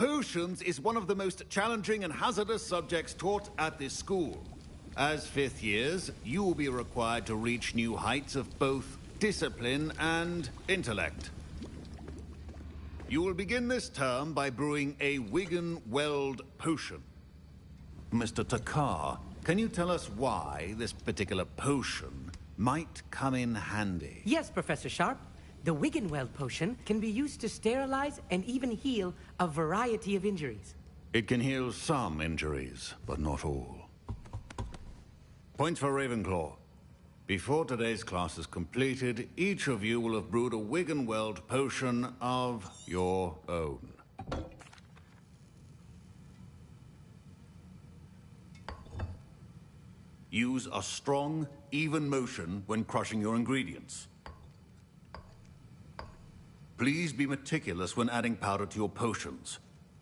Potions is one of the most challenging and hazardous subjects taught at this school. As fifth years, you will be required to reach new heights of both discipline and intellect. You will begin this term by brewing a Wigan-Weld potion. Mr. Takar, can you tell us why this particular potion might come in handy? Yes, Professor Sharp. The Wigan-Weld potion can be used to sterilize and even heal a variety of injuries. It can heal some injuries, but not all. Points for Ravenclaw. Before today's class is completed, each of you will have brewed a Wigan-Weld potion of your own. Use a strong, even motion when crushing your ingredients. Please be meticulous when adding powder to your potions.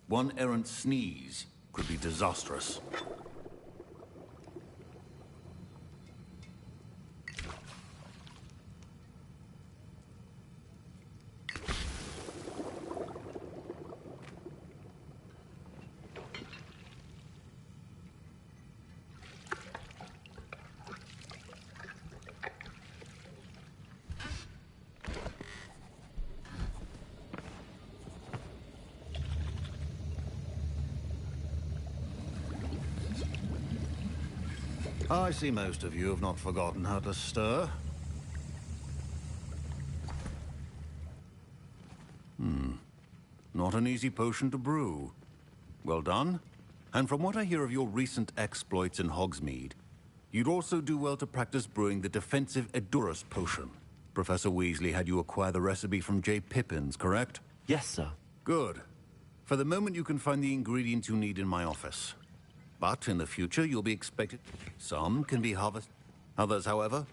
One errant sneeze could be disastrous. I see most of you have not forgotten how to stir. Not an easy potion to brew. Well done. And from what I hear of your recent exploits in Hogsmeade, you'd also do well to practice brewing the defensive Edurus potion. Professor Weasley had you acquire the recipe from J. Pippin's, correct? Yes, sir. Good. For the moment, you can find the ingredients you need in my office. But in the future, you'll be expected. Some can be harvested. Others, however.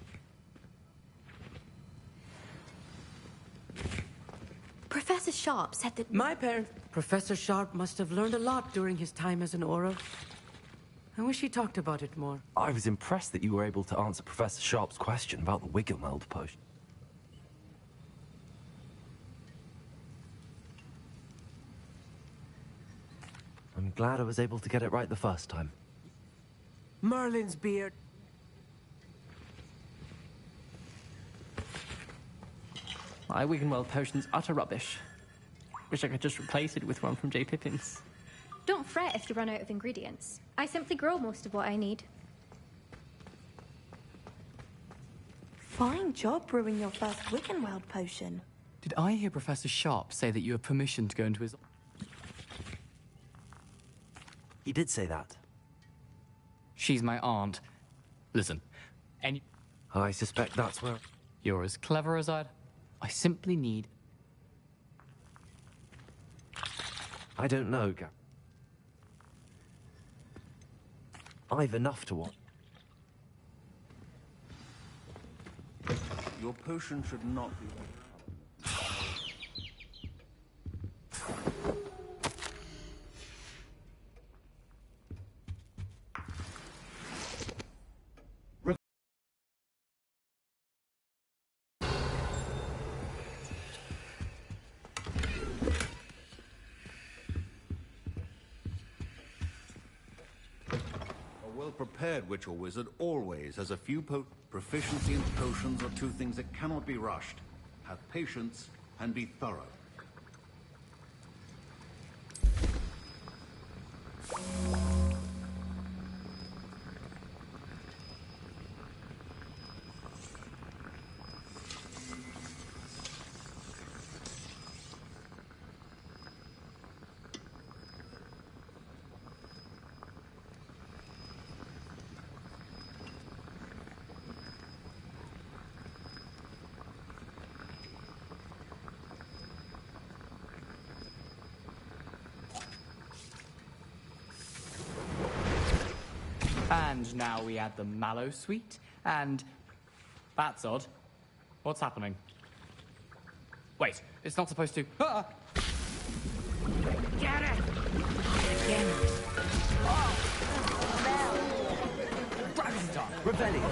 Professor Sharp said that... My parents... Professor Sharp must have learned a lot during his time as an Auror. I wish he talked about it more. I was impressed that you were able to answer Professor Sharp's question about the Wigan-Weld potion. I'm glad I was able to get it right the first time. Merlin's beard. My Wigan-Weld potion's utter rubbish. Wish I could just replace it with one from J. Pippin's. Don't fret if you run out of ingredients. I simply grow most of what I need. Fine job brewing your first Wigan-Weld potion. Did I hear Professor Sharp say that you have permission to go into his... He did say that. She's my aunt. Listen, I suspect that's where... you're as clever as I'd... I simply need... I don't know, I've enough to want. Your potion should not be... Well-prepared witch or wizard always has a few proficiency in potions are two things that cannot be rushed. Have patience and be thorough. And now we add the mallow sweet, and... That's odd. What's happening? Wait, it's not supposed to... Ah! Get it! Again. Dragon's Dark! Rebellion!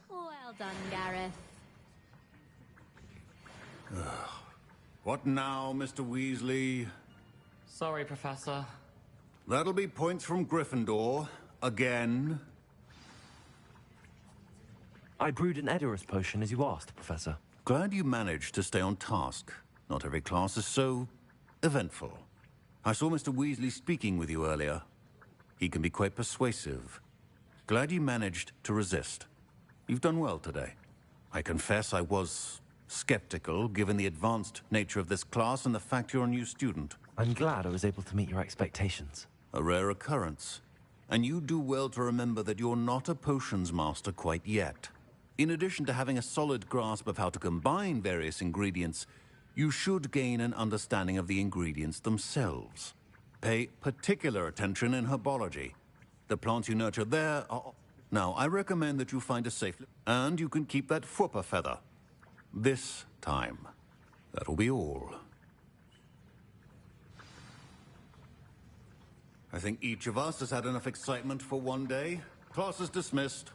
Well done, Gareth. What now, Mr. Weasley? Sorry, Professor. That'll be points from Gryffindor. Again. I brewed an Edorus potion as you asked, Professor. Glad you managed to stay on task. Not every class is so eventful. I saw Mr. Weasley speaking with you earlier. He can be quite persuasive. Glad you managed to resist. You've done well today. I confess I was skeptical, given the advanced nature of this class and the fact you're a new student. I'm glad I was able to meet your expectations. A rare occurrence. And you do well to remember that you're not a potions master quite yet. In addition to having a solid grasp of how to combine various ingredients, you should gain an understanding of the ingredients themselves. Pay particular attention in herbology. The plants you nurture there are... Now, I recommend that you find a safe... And you can keep that Fwooper feather. This time. That'll be all. I think each of us has had enough excitement for one day. Class is dismissed.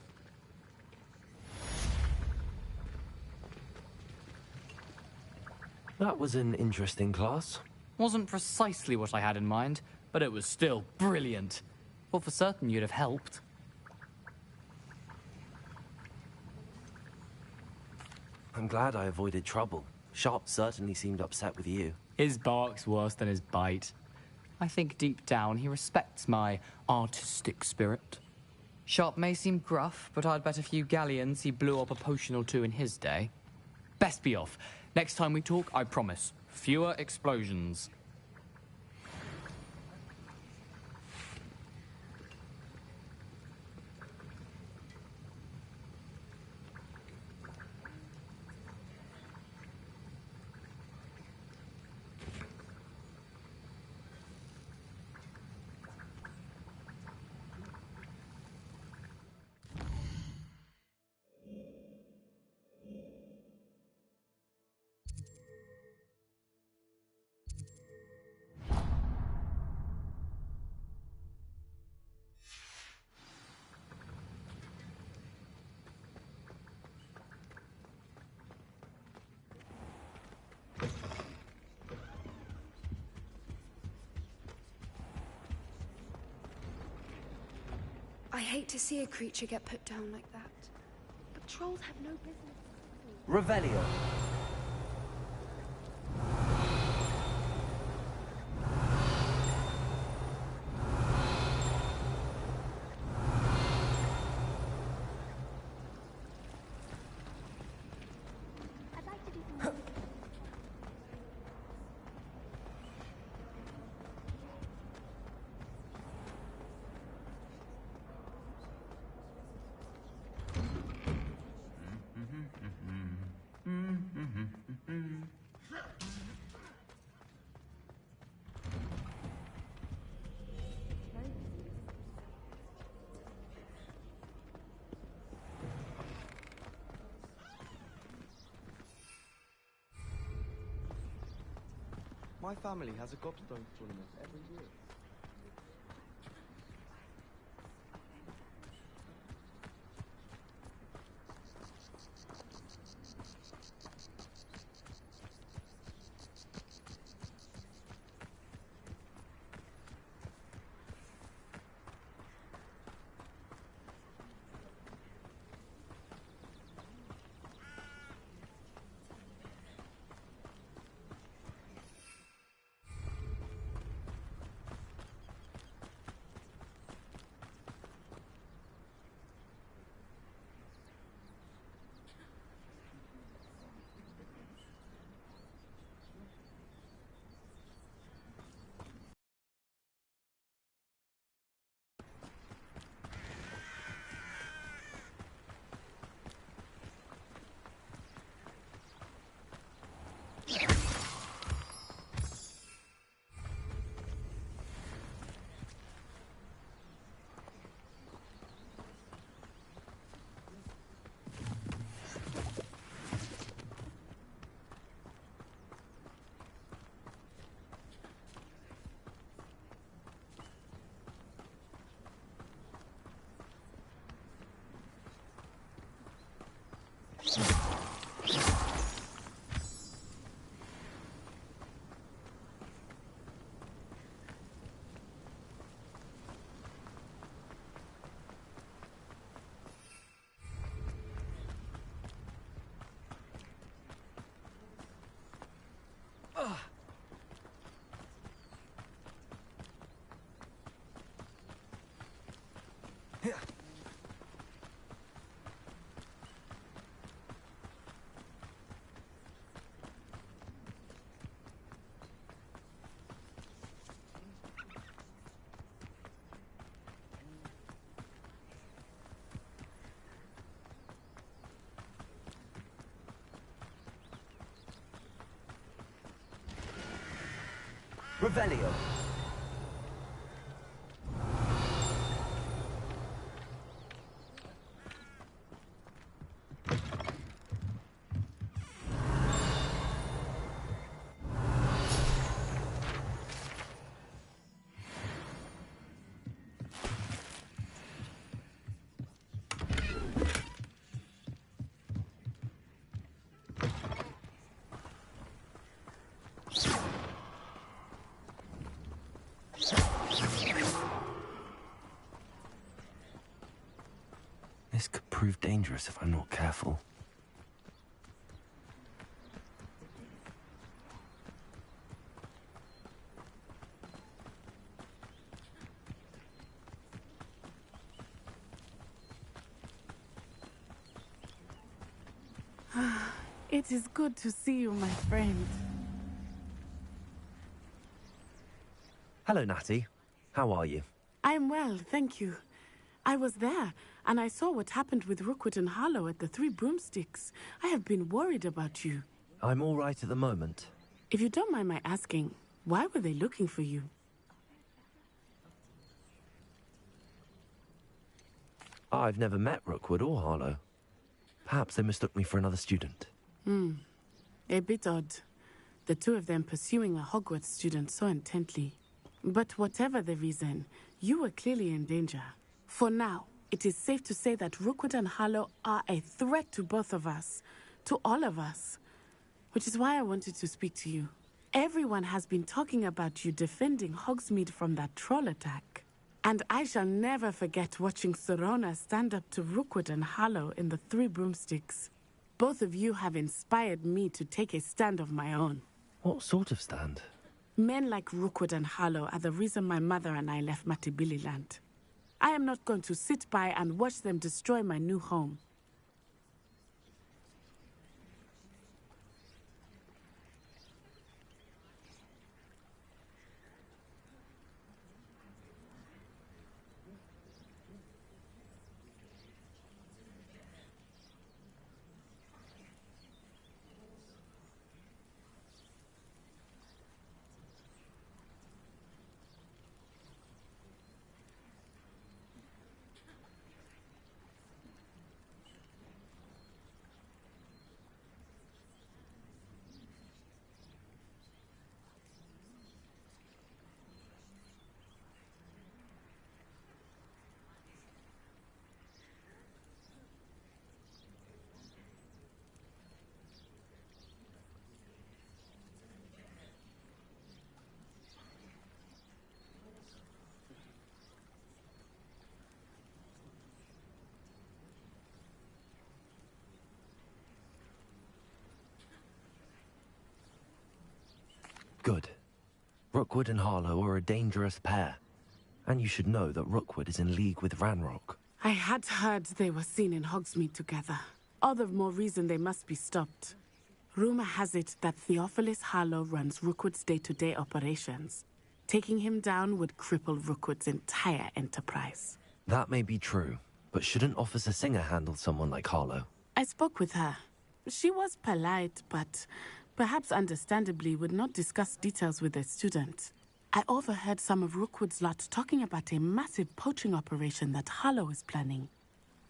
That was an interesting class. Wasn't precisely what I had in mind, but it was still brilliant. Thought for certain you'd have helped. I'm glad I avoided trouble. Sharp certainly seemed upset with you. His bark's worse than his bite. I think deep down he respects my artistic spirit. Sharp may seem gruff, but I'd bet a few galleons he blew up a potion or two in his day. Best be off. Next time we talk, I promise, fewer explosions. I hate to see a creature get put down like that. But trolls have no business. Revelio. I'd like to do some... My family has a gobstone tournament every year. Revelio. This could prove dangerous if I'm not careful. It is good to see you, my friend. Hello, Natty. How are you? I'm well, thank you. I was there, and I saw what happened with Rookwood and Harlow at the Three Broomsticks. I have been worried about you. I'm all right at the moment. If you don't mind my asking, why were they looking for you? I've never met Rookwood or Harlow. Perhaps they mistook me for another student. A bit odd. The two of them pursuing a Hogwarts student so intently. But whatever the reason, you were clearly in danger. For now, it is safe to say that Rookwood and Harlow are a threat to both of us. To all of us. Which is why I wanted to speak to you. Everyone has been talking about you defending Hogsmeade from that troll attack. And I shall never forget watching Serona stand up to Rookwood and Harlow in the Three Broomsticks. Both of you have inspired me to take a stand of my own. What sort of stand? Men like Rookwood and Harlow are the reason my mother and I left Matibililand. I am not going to sit by and watch them destroy my new home. Good. Rookwood and Harlow are a dangerous pair. And you should know that Rookwood is in league with Ranrock. I had heard they were seen in Hogsmeade together. All the more reason they must be stopped. Rumor has it that Theophilus Harlow runs Rookwood's day-to-day operations. Taking him down would cripple Rookwood's entire enterprise. That may be true, but shouldn't Officer Singer handle someone like Harlow? I spoke with her. She was polite, but perhaps understandably would not discuss details with a student. I overheard some of Rookwood's lot talking about a massive poaching operation that Harlow is planning.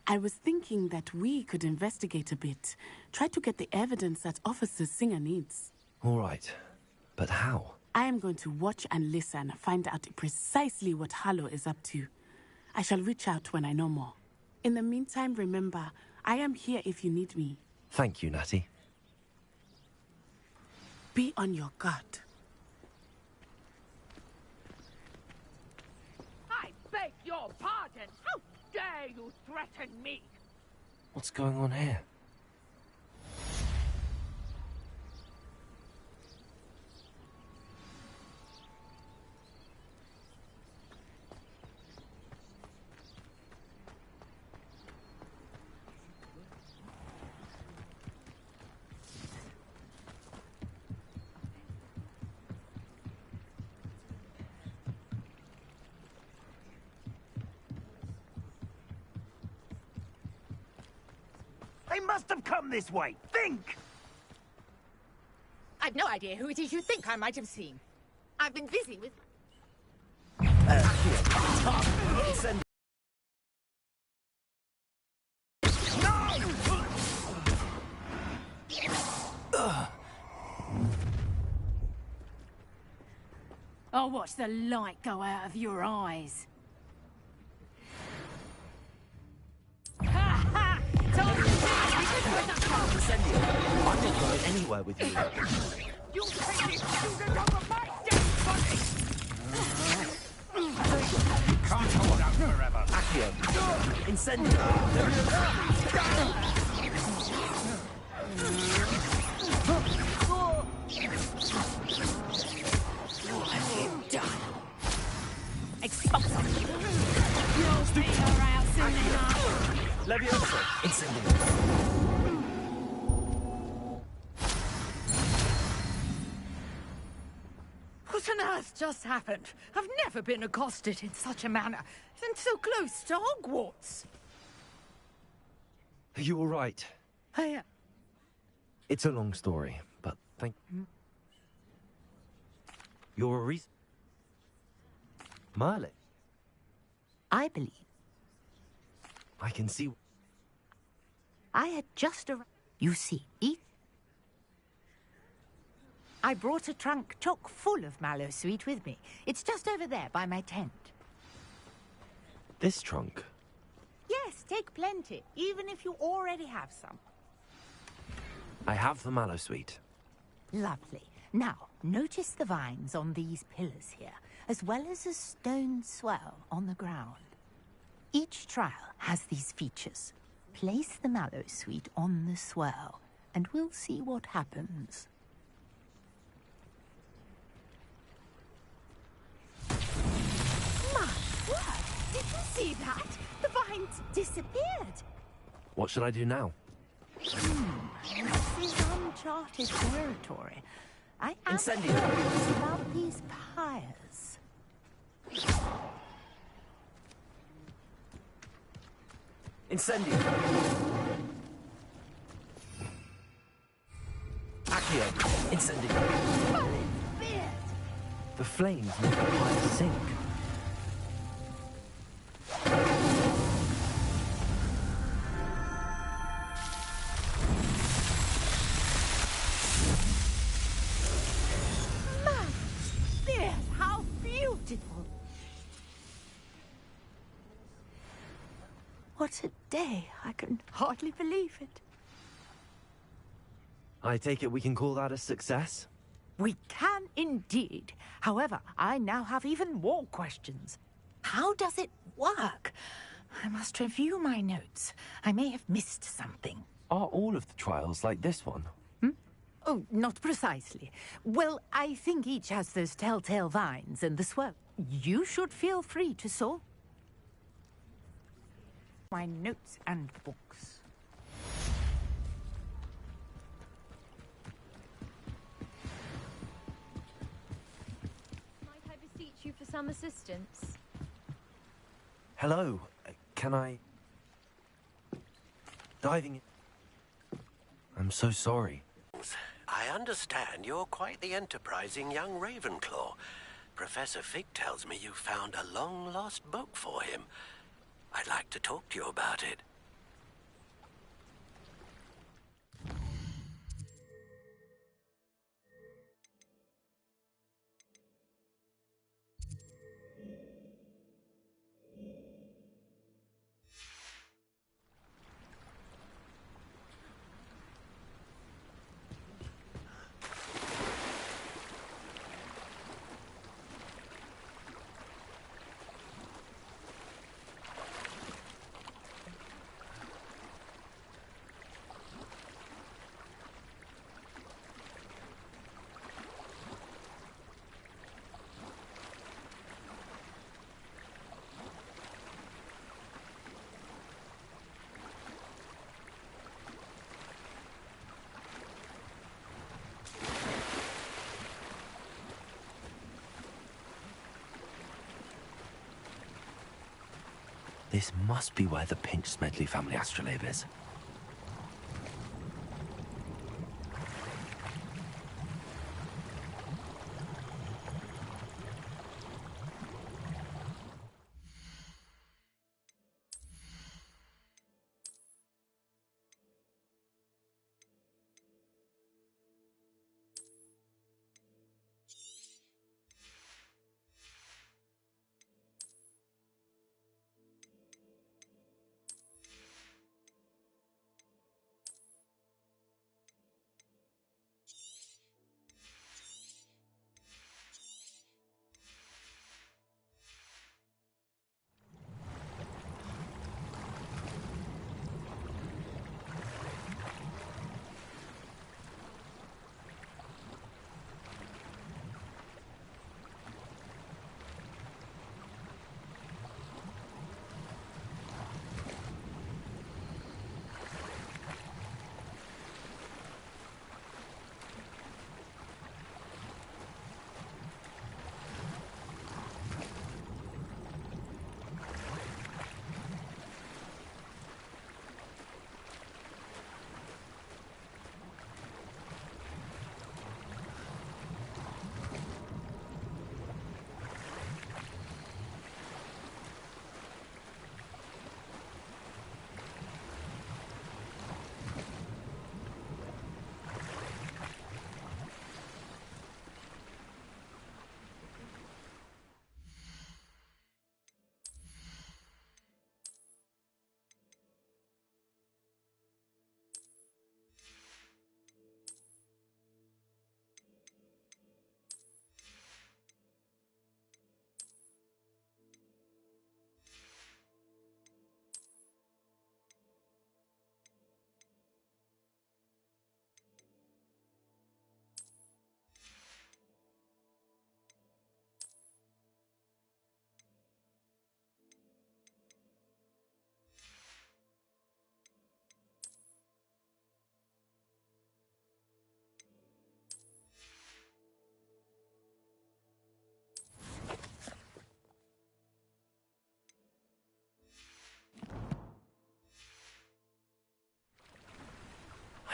I was thinking that we could investigate a bit, try to get the evidence that Officer Singer needs. All right, but how? I am going to watch and listen, find out precisely what Harlow is up to. I shall reach out when I know more. In the meantime, remember, I am here if you need me. Thank you, Natty. Be on your guard. I beg your pardon. How dare you threaten me? What's going on here? They must have come this way. Think! I've no idea who it is you think I might have seen. I've been busy with... Send I'll watch the light go out of your eyes. Ha ha! I'm not going anywhere with you. You take this student over my dead body! Can't hold out forever. Accio. Incendio. What have you done? Expulso. You'll be around soon enough. Levioso. Incendio. What on earth just happened? I've never been accosted in such a manner, and so close to Hogwarts. Are you all right? I am. It's a long story, but thank... You're a reason... Merlin? I believe. I can see... I had just arrived. You see, I brought a trunk chock full of mallow sweet with me. It's just over there by my tent. This trunk? Yes, take plenty, even if you already have some. I have the mallow sweet. Lovely. Now, notice the vines on these pillars here, as well as a stone swell on the ground. Each trial has these features. Place the mallow sweet on the swell, and we'll see what happens. My word! Did you see that? The vines disappeared. What should I do now? This is uncharted territory. I am Incendio. curious about these pyres. Incendio. Accio. Incendio. The flames make the fire sink. How beautiful! What a day! I can hardly believe it. I take it we can call that a success? We can indeed. However, I now have even more questions. How does it work? I must review my notes. I may have missed something. Are all of the trials like this one? Oh, not precisely. Well, I think each has those telltale vines and the swell. You should feel free to solve my notes and books. Might I beseech you for some assistance? Hello. Can I... Diving in... I'm so sorry. I understand you're quite the enterprising young Ravenclaw. Professor Fig tells me you found a long-lost book for him. I'd like to talk to you about it. This must be where the Pinch Smedley family astrolabe is.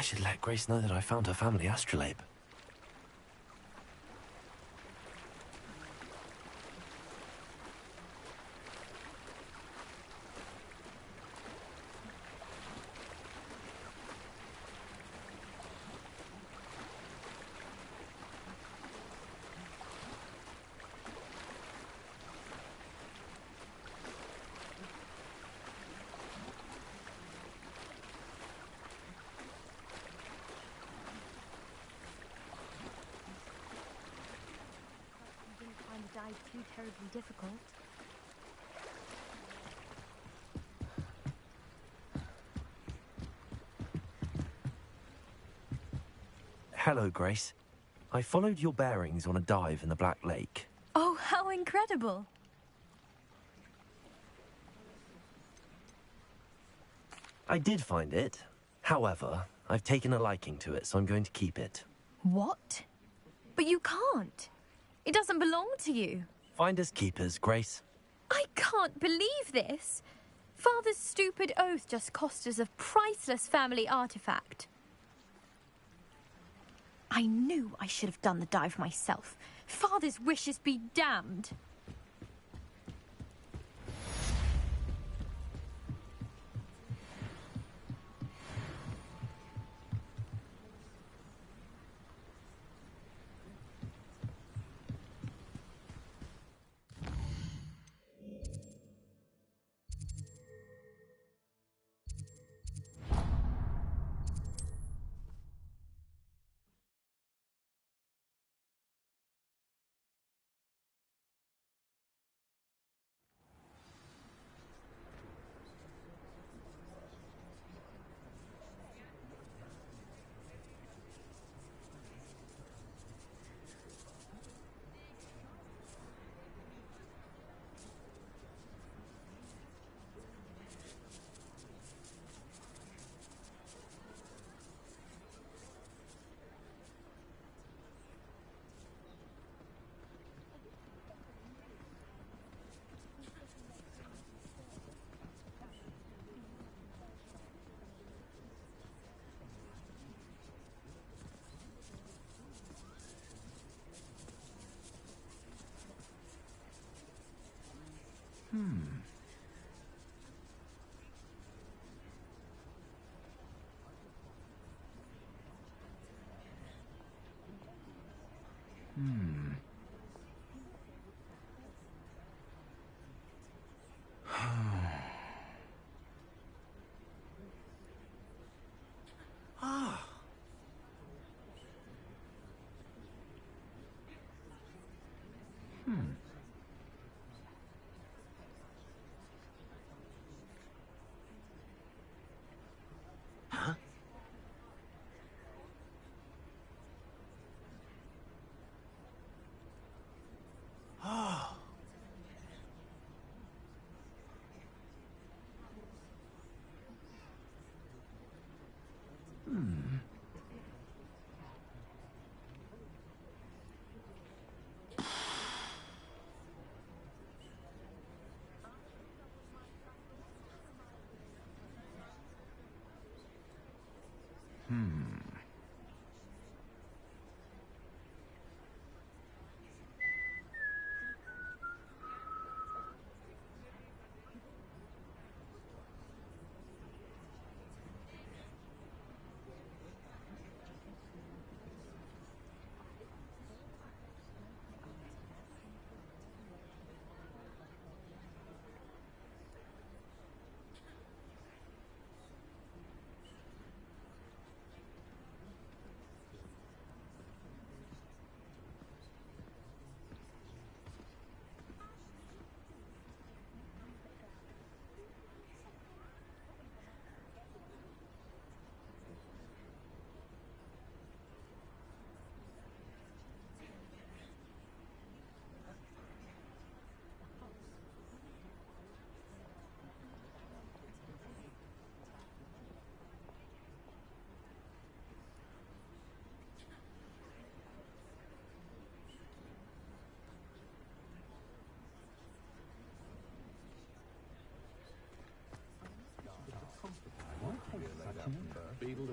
I should let Grace know that I found her family astrolabe. Too terribly difficult. Hello, Grace. I followed your bearings on a dive in the Black Lake. Oh, how incredible! I did find it. However, I've taken a liking to it, so I'm going to keep it. What? But you can't. It doesn't belong to you. Finders keepers, Grace. I can't believe this. Father's stupid oath just cost us a priceless family artifact. I knew I should have done the dive myself. Father's wishes be damned. Ah. Huh? Oh.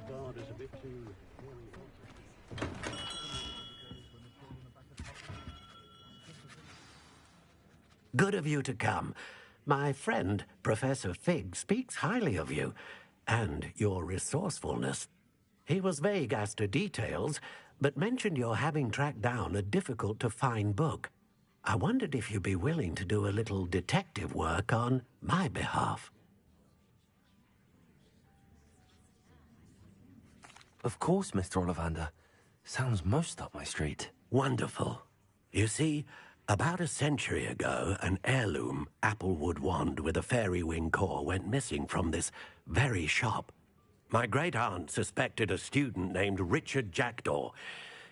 guard is a bit too... Good of you to come. My friend, Professor Fig, speaks highly of you, and your resourcefulness. He was vague as to details, but mentioned your having tracked down a difficult-to-find book. I wondered if you'd be willing to do a little detective work on my behalf. Of course, Mr. Ollivander. Sounds most up my street. Wonderful. You see, about a century ago, an heirloom applewood wand with a fairy wing core went missing from this very shop. My great-aunt suspected a student named Richard Jackdaw.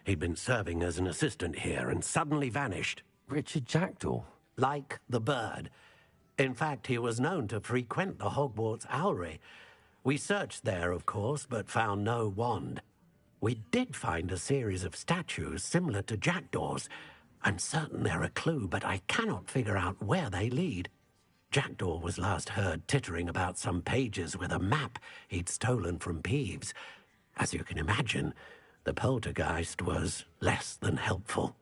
He'd been serving as an assistant here and suddenly vanished. Richard Jackdaw? Like the bird. In fact, he was known to frequent the Hogwarts Owlery. We searched there, of course, but found no wand. We did find a series of statues similar to Jackdaw's. I'm certain they're a clue, but I cannot figure out where they lead. Jackdaw was last heard tittering about some pages with a map he'd stolen from Peeves. As you can imagine, the poltergeist was less than helpful.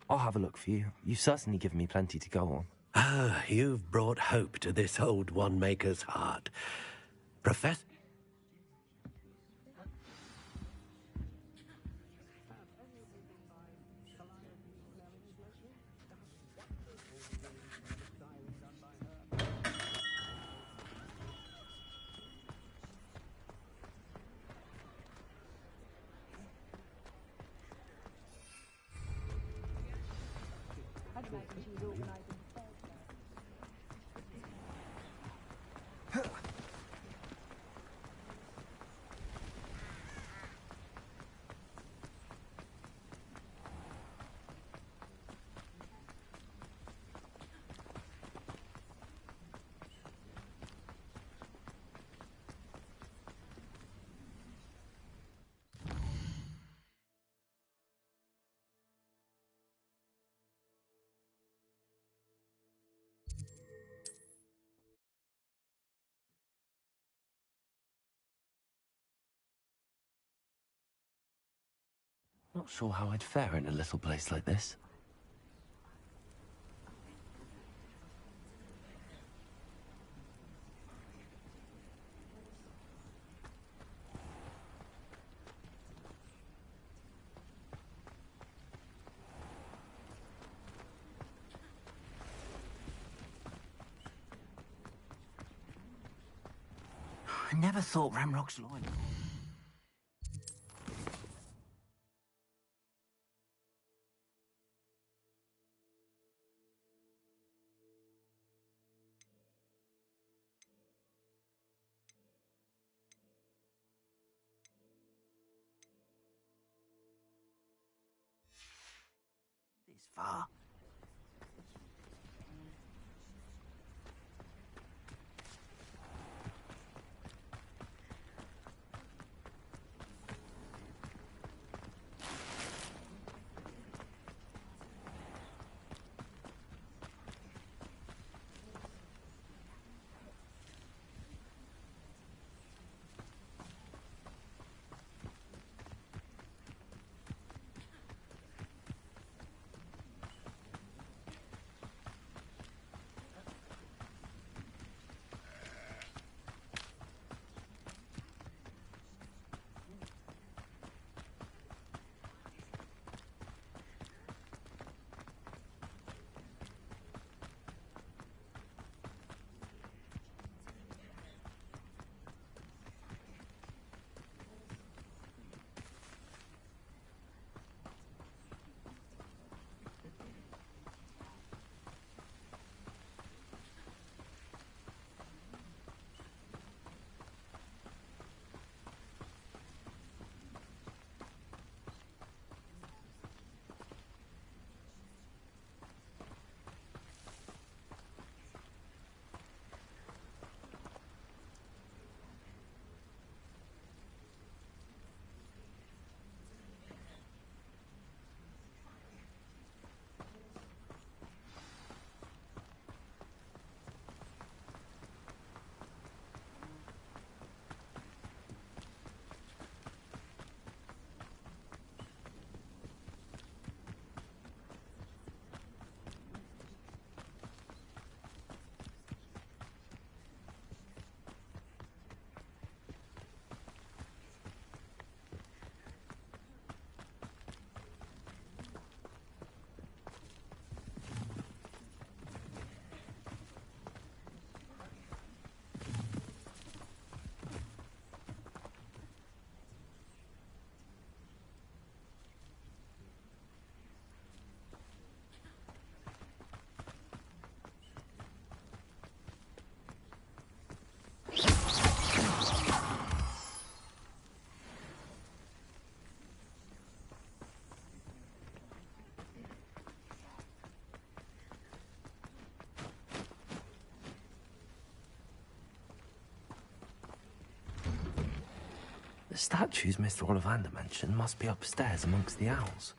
I'll have a look for you. You've certainly given me plenty to go on. Ah, you've brought hope to this old wand-maker's heart. Professor... Not sure how I'd fare in a little place like this. I never thought Ramrock's loin. This far. The statues Mr. Ollivander mentioned must be upstairs amongst the owls.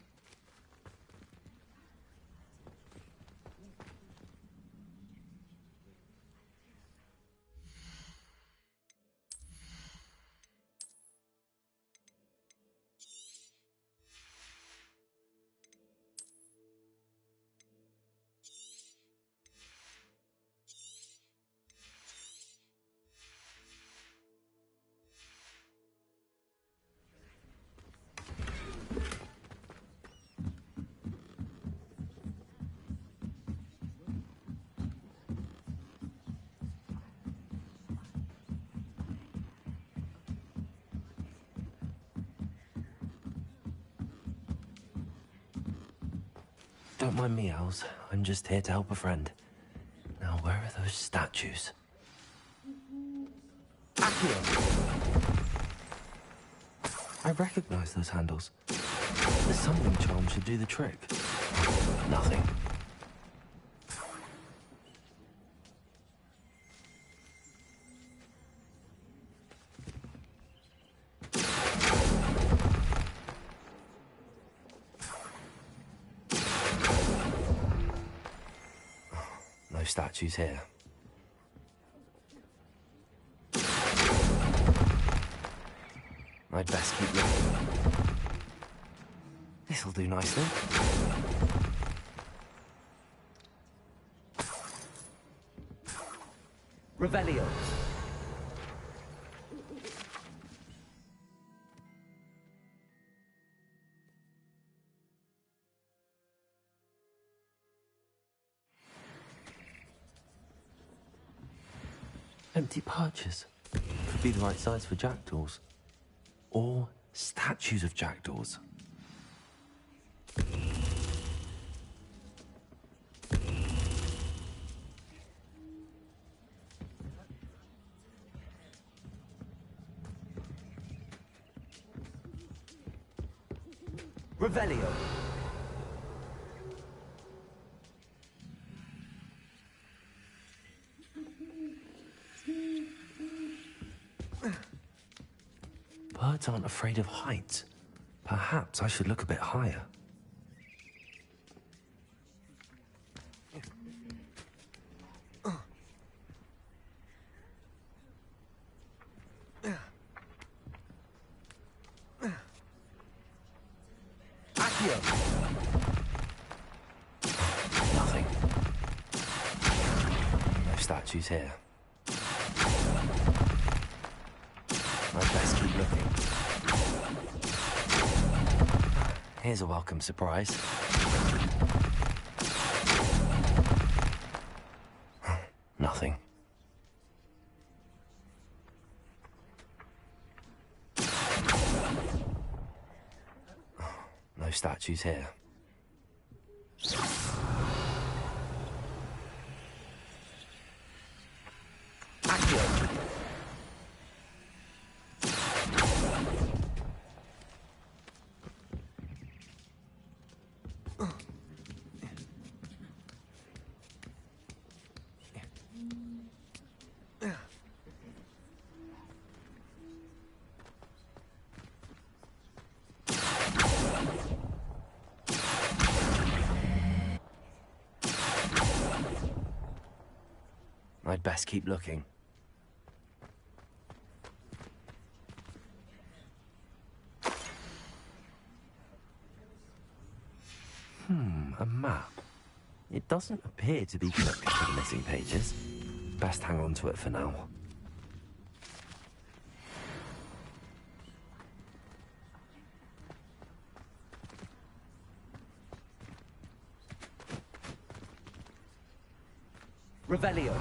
Don't mind me, owls. I'm just here to help a friend. Now, where are those statues? Accio! I recognize those handles. The summoning charm should do the trick. Nothing. No statues here. I'd best keep looking. This'll do nicely. Revelio. Empty perches. Could be the right size for jackdaws. Or statues of jackdaws. Revelio. Birds aren't afraid of heights. Perhaps I should look a bit higher. Accio! Nothing. No statues here. I'd best keep looking. Here's a welcome surprise. Nothing. No statues here. Accio! I'd best keep looking. A map. It doesn't appear to be clipped to the missing pages. Best hang on to it for now. Revelio.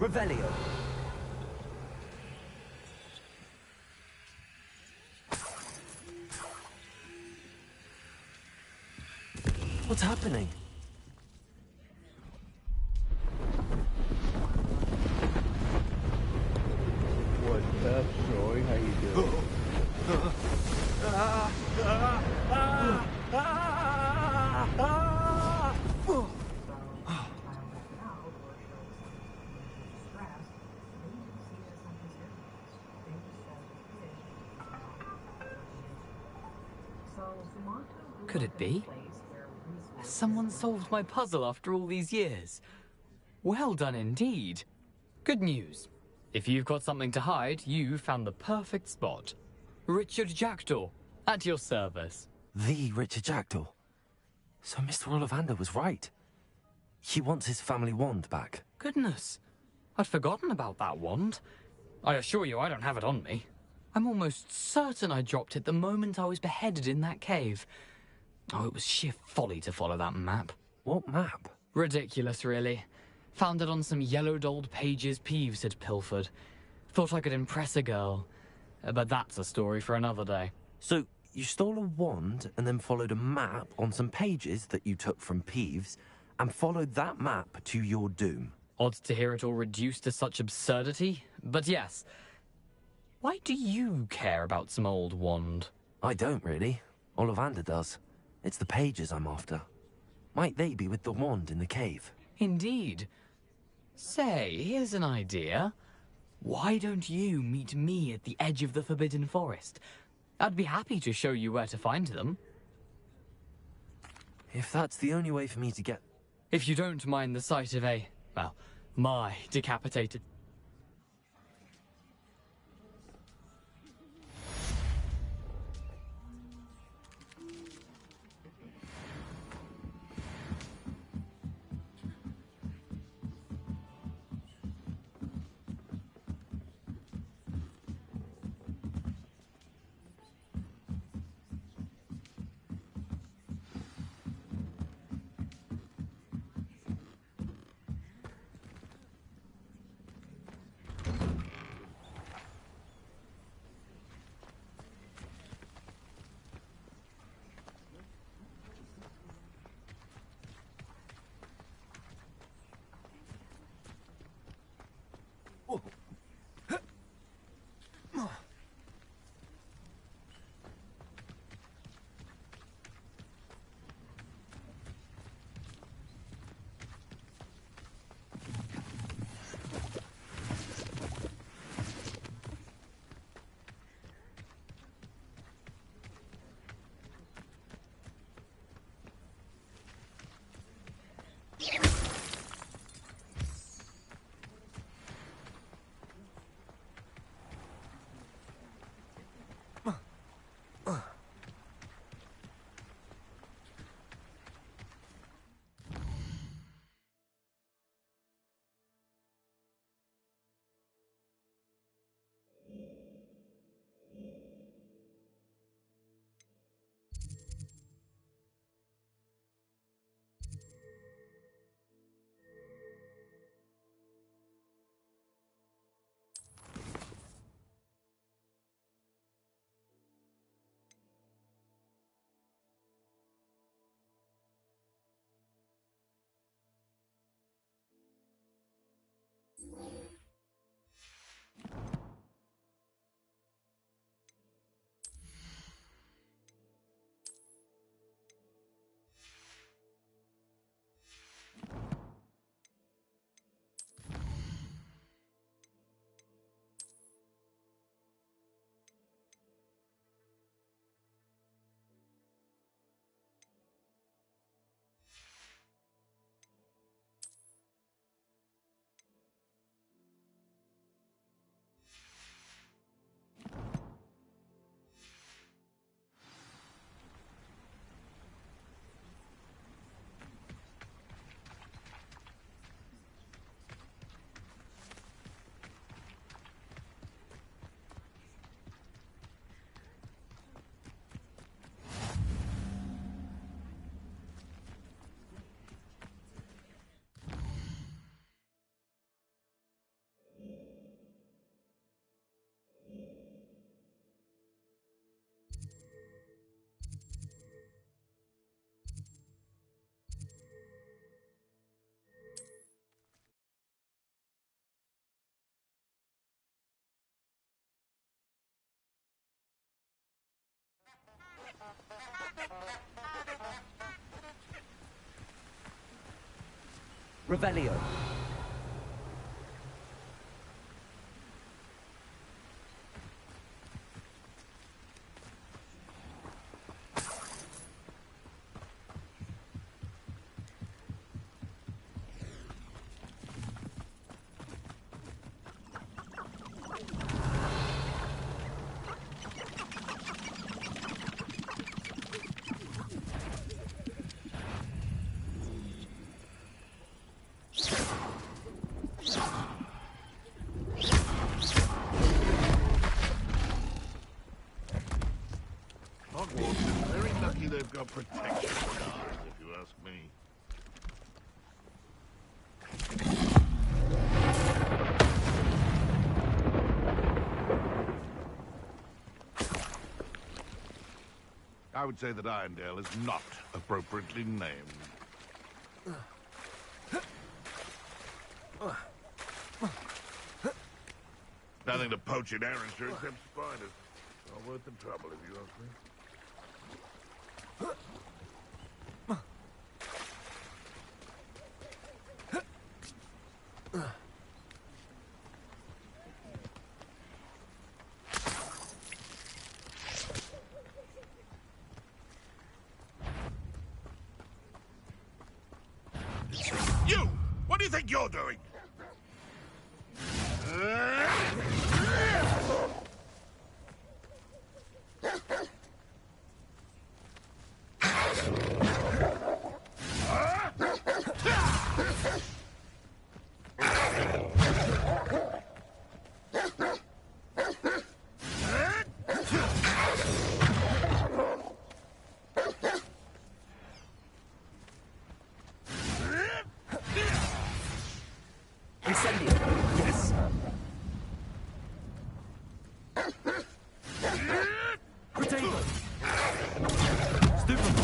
Revelio. What's happening? What's up, Troy? How you doing? Could it be? Someone solved my puzzle after all these years. Well done indeed. Good news. If you've got something to hide, you found the perfect spot. Richard Jackdaw, at your service. The Richard Jackdaw. So Mr. Ollivander was right. He wants his family wand back. Goodness, I'd forgotten about that wand. I assure you I don't have it on me. I'm almost certain I dropped it the moment I was beheaded in that cave. Oh, it was sheer folly to follow that map. What map? Ridiculous, really. Found it on some yellowed old pages Peeves had pilfered. Thought I could impress a girl. But that's a story for another day. So, you stole a wand and then followed a map on some pages that you took from Peeves and followed that map to your doom. Odd to hear it all reduced to such absurdity, but yes. Why do you care about some old wand? I don't, really. Ollivander does. It's the pages I'm after. Might they be with the wand in the cave? Indeed. Say, here's an idea. Why don't you meet me at the edge of the Forbidden Forest? I'd be happy to show you where to find them. If that's the only way for me to get... If you don't mind the sight of my decapitated... Revelio. Hogwarts is very lucky they've got protection guards, if you ask me. I would say that Irondale is not appropriately named. Nothing to poach in Arrowshire except spiders. Not worth the trouble, if you ask me. You! What do you think you're doing? Incendio. Yes. Potato. Stupefy.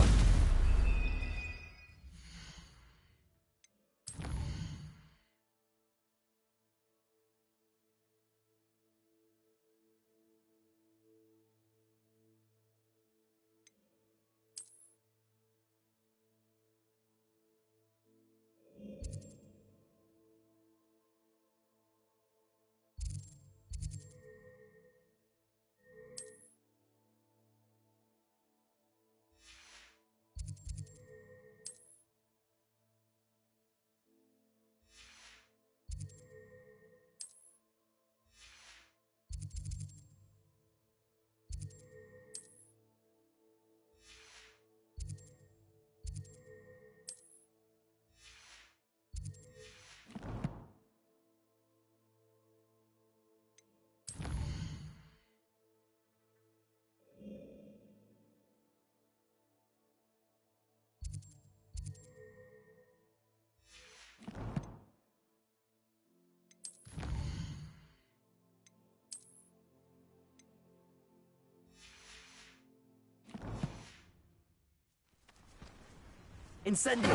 Incendio.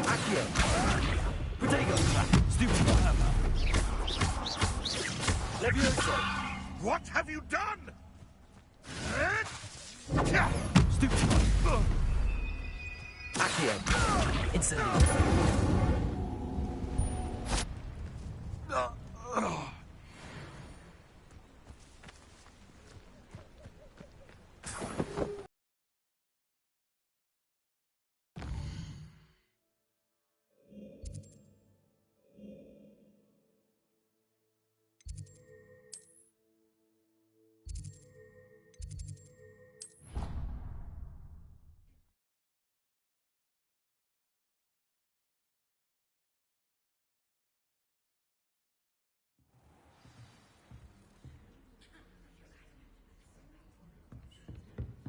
Accio. Protego. Stupefy. Levioso. What have you done? Stupefy. Accio. Incendio.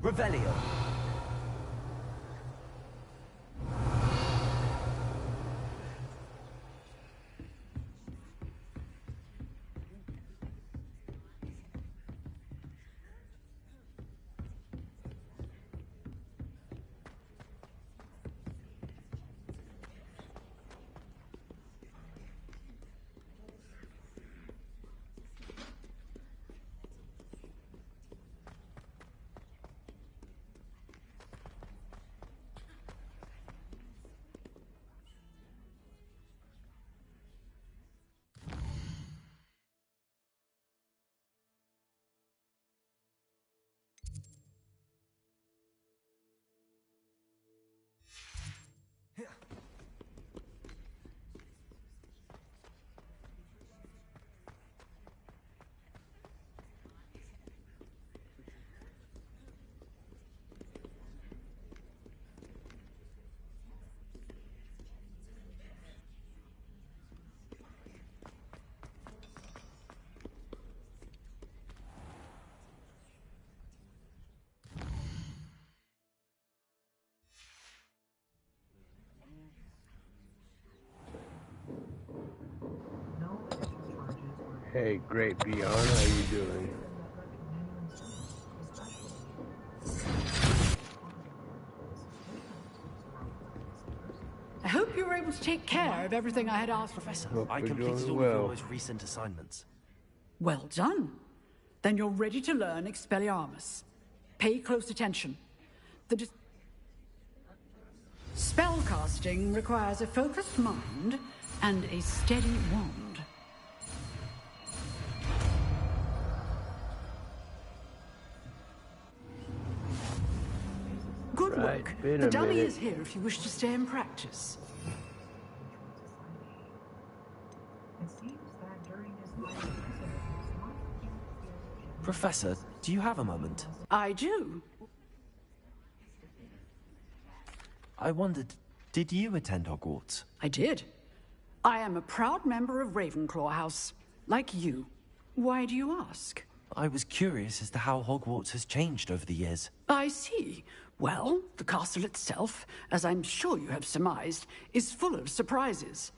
Revelio. Hey, great Beyond, how you doing? I hope you were able to take care of everything I had asked, Professor. I completed all of your most recent assignments. Well done. Then you're ready to learn Expelliarmus. Pay close attention. Spellcasting requires a focused mind and a steady wand. Good work. The dummy is here if you wish to stay and practice. Professor, do you have a moment? I do. I wondered, did you attend Hogwarts? I did. I am a proud member of Ravenclaw House, like you. Why do you ask? I was curious as to how Hogwarts has changed over the years. I see. Well, the castle itself, as I'm sure you have surmised, is full of surprises.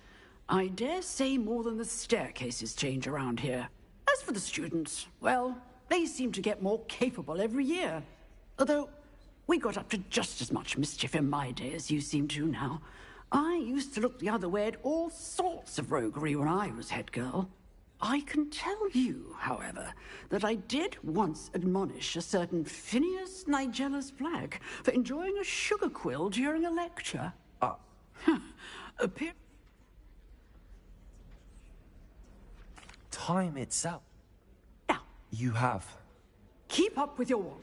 I dare say more than the staircases change around here. As for the students, well, they seem to get more capable every year. Although, we got up to just as much mischief in my day as you seem to now. I used to look the other way at all sorts of roguery when I was head girl. I can tell you, however, that I did once admonish a certain Phineas Nigellus Black for enjoying a sugar quill during a lecture. Time itself. Now. You have. Keep up with your wand.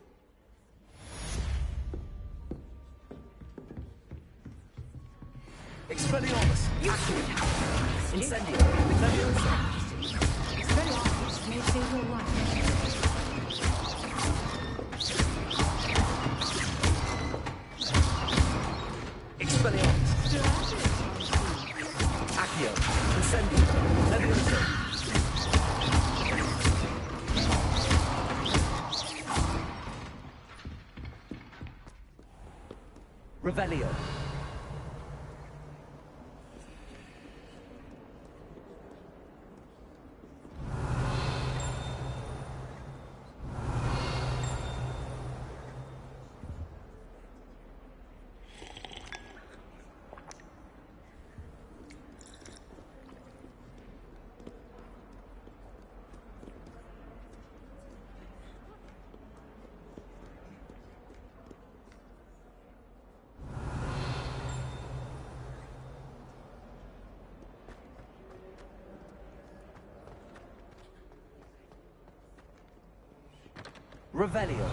Expelliarmus! Incendio! Expelliarmus may save your life. Expelliarmus! Accio! Incendio! Levioso! Revelio! Revelio.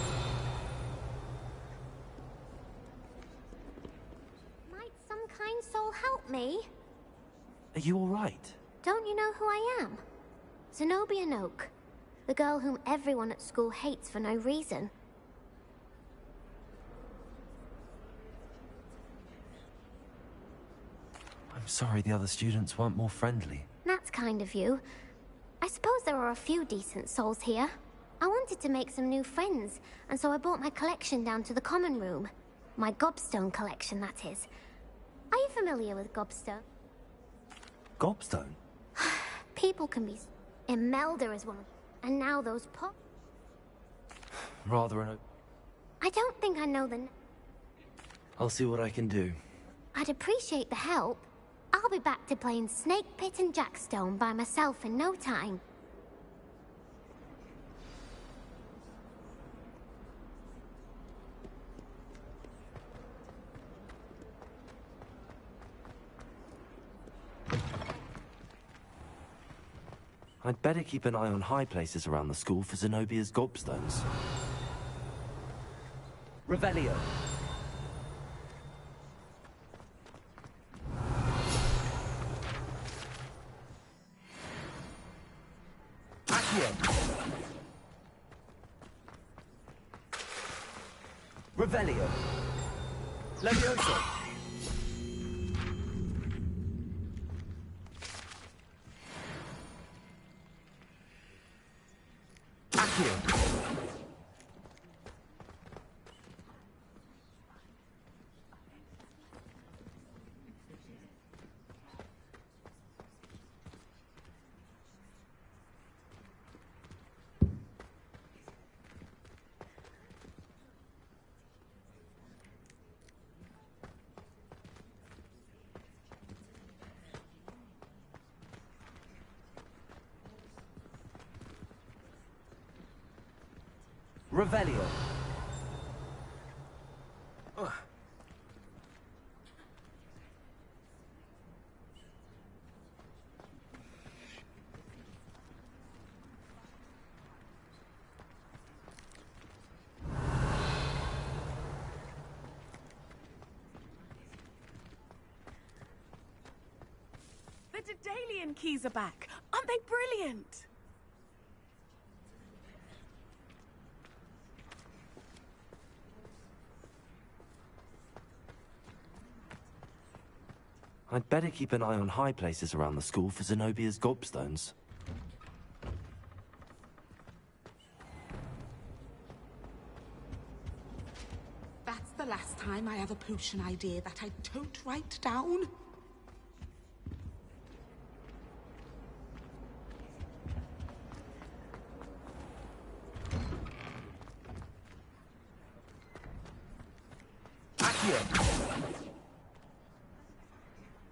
Might some kind soul help me? Are you all right? Don't you know who I am? Zenobia Noak, the girl whom everyone at school hates for no reason. I'm sorry the other students weren't more friendly. That's kind of you. I suppose there are a few decent souls here. I wanted to make some new friends, and so I brought my collection down to the common room. My gobstone collection, that is. Are you familiar with gobstone? Gobstone? People can be... Imelda is one. And now those Rather an... I don't think I know the... I'll see what I can do. I'd appreciate the help. I'll be back to playing Snake Pit and Jackstone by myself in no time. I'd better keep an eye on high places around the school for Zenobia's gobstones. Revelio. Accio. Revelio. Levioso. Revelio. The Daedalian keys are back. Aren't they brilliant? I'd better keep an eye on high places around the school for Zenobia's gobstones. That's the last time I have a potion idea that I don't write down.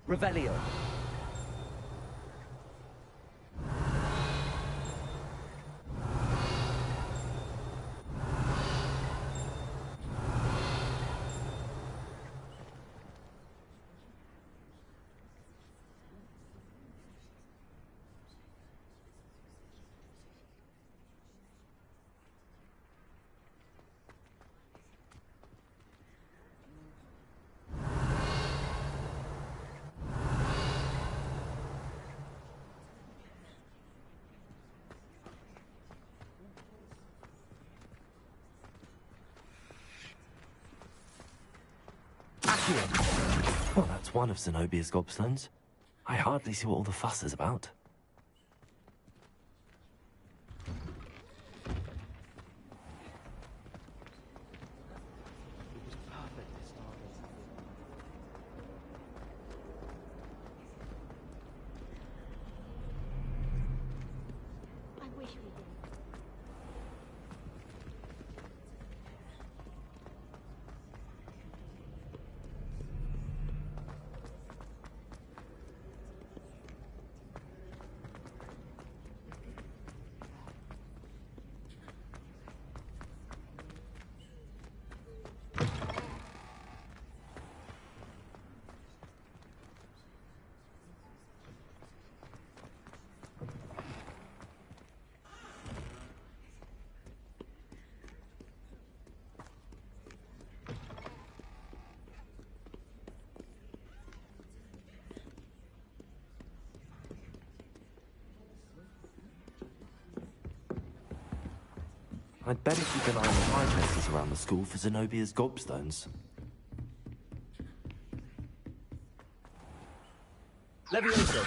Revelio. Well, that's one of Zenobia's gobstones. I hardly see what all the fuss is about. I wish we did. I'd better keep an eye on high places around the school for Zenobia's gobstones. Levioso.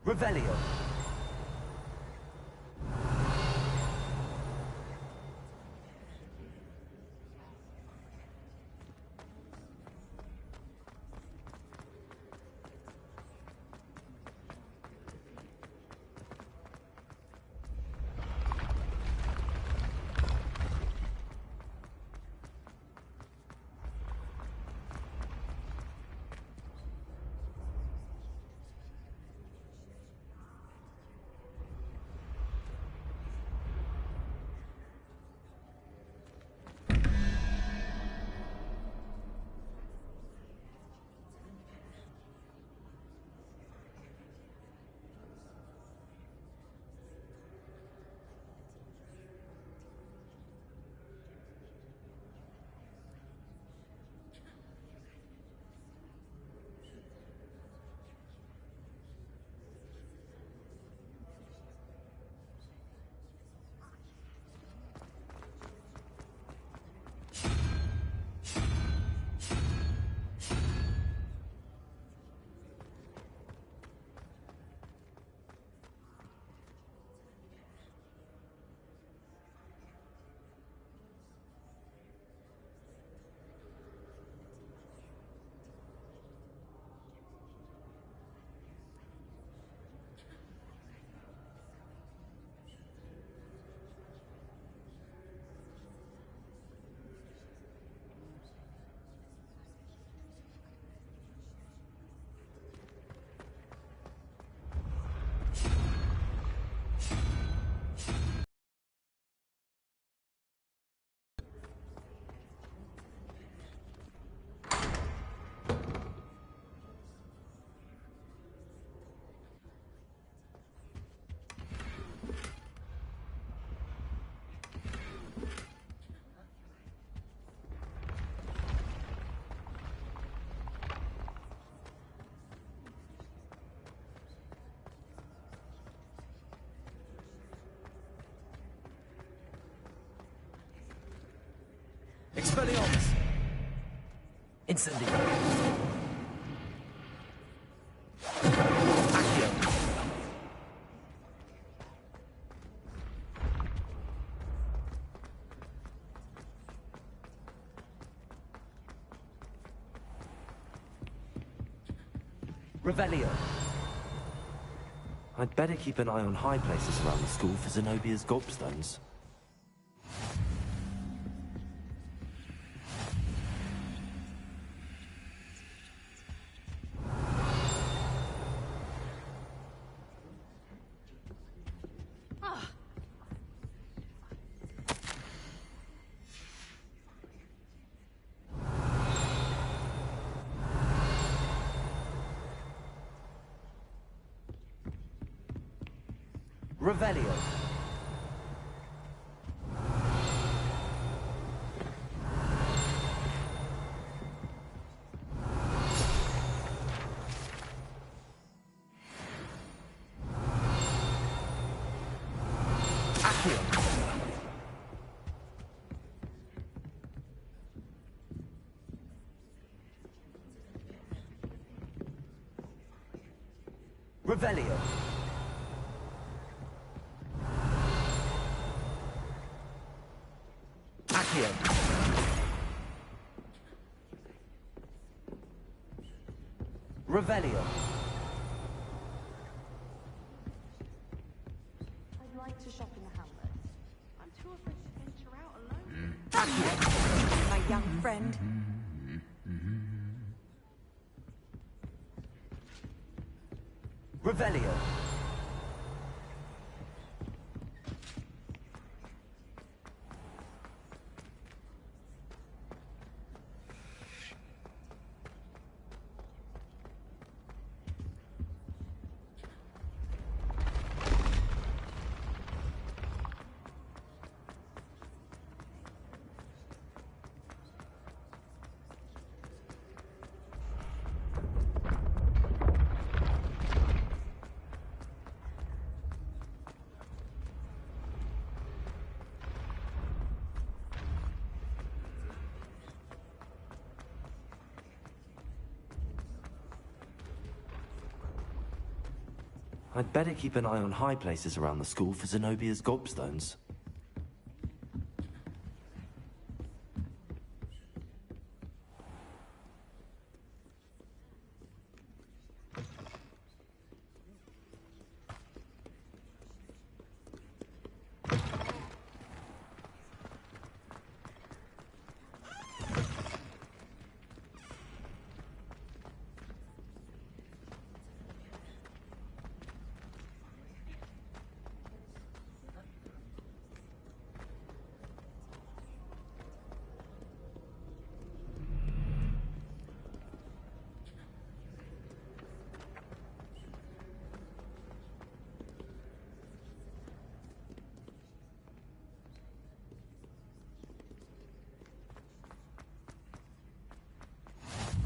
Revelio. Expelliarmus! Incendio! Accio! Revelio! I'd better keep an eye on high places around the school for Zenobia's gobstones. Revelio. Accio. Revelio. Accio. Revelio. I'd like to shop in the hamlet. I'm too afraid to venture out alone. Accio. My young friend. Revelio. I'd better keep an eye on high places around the school for Zenobia's gobstones.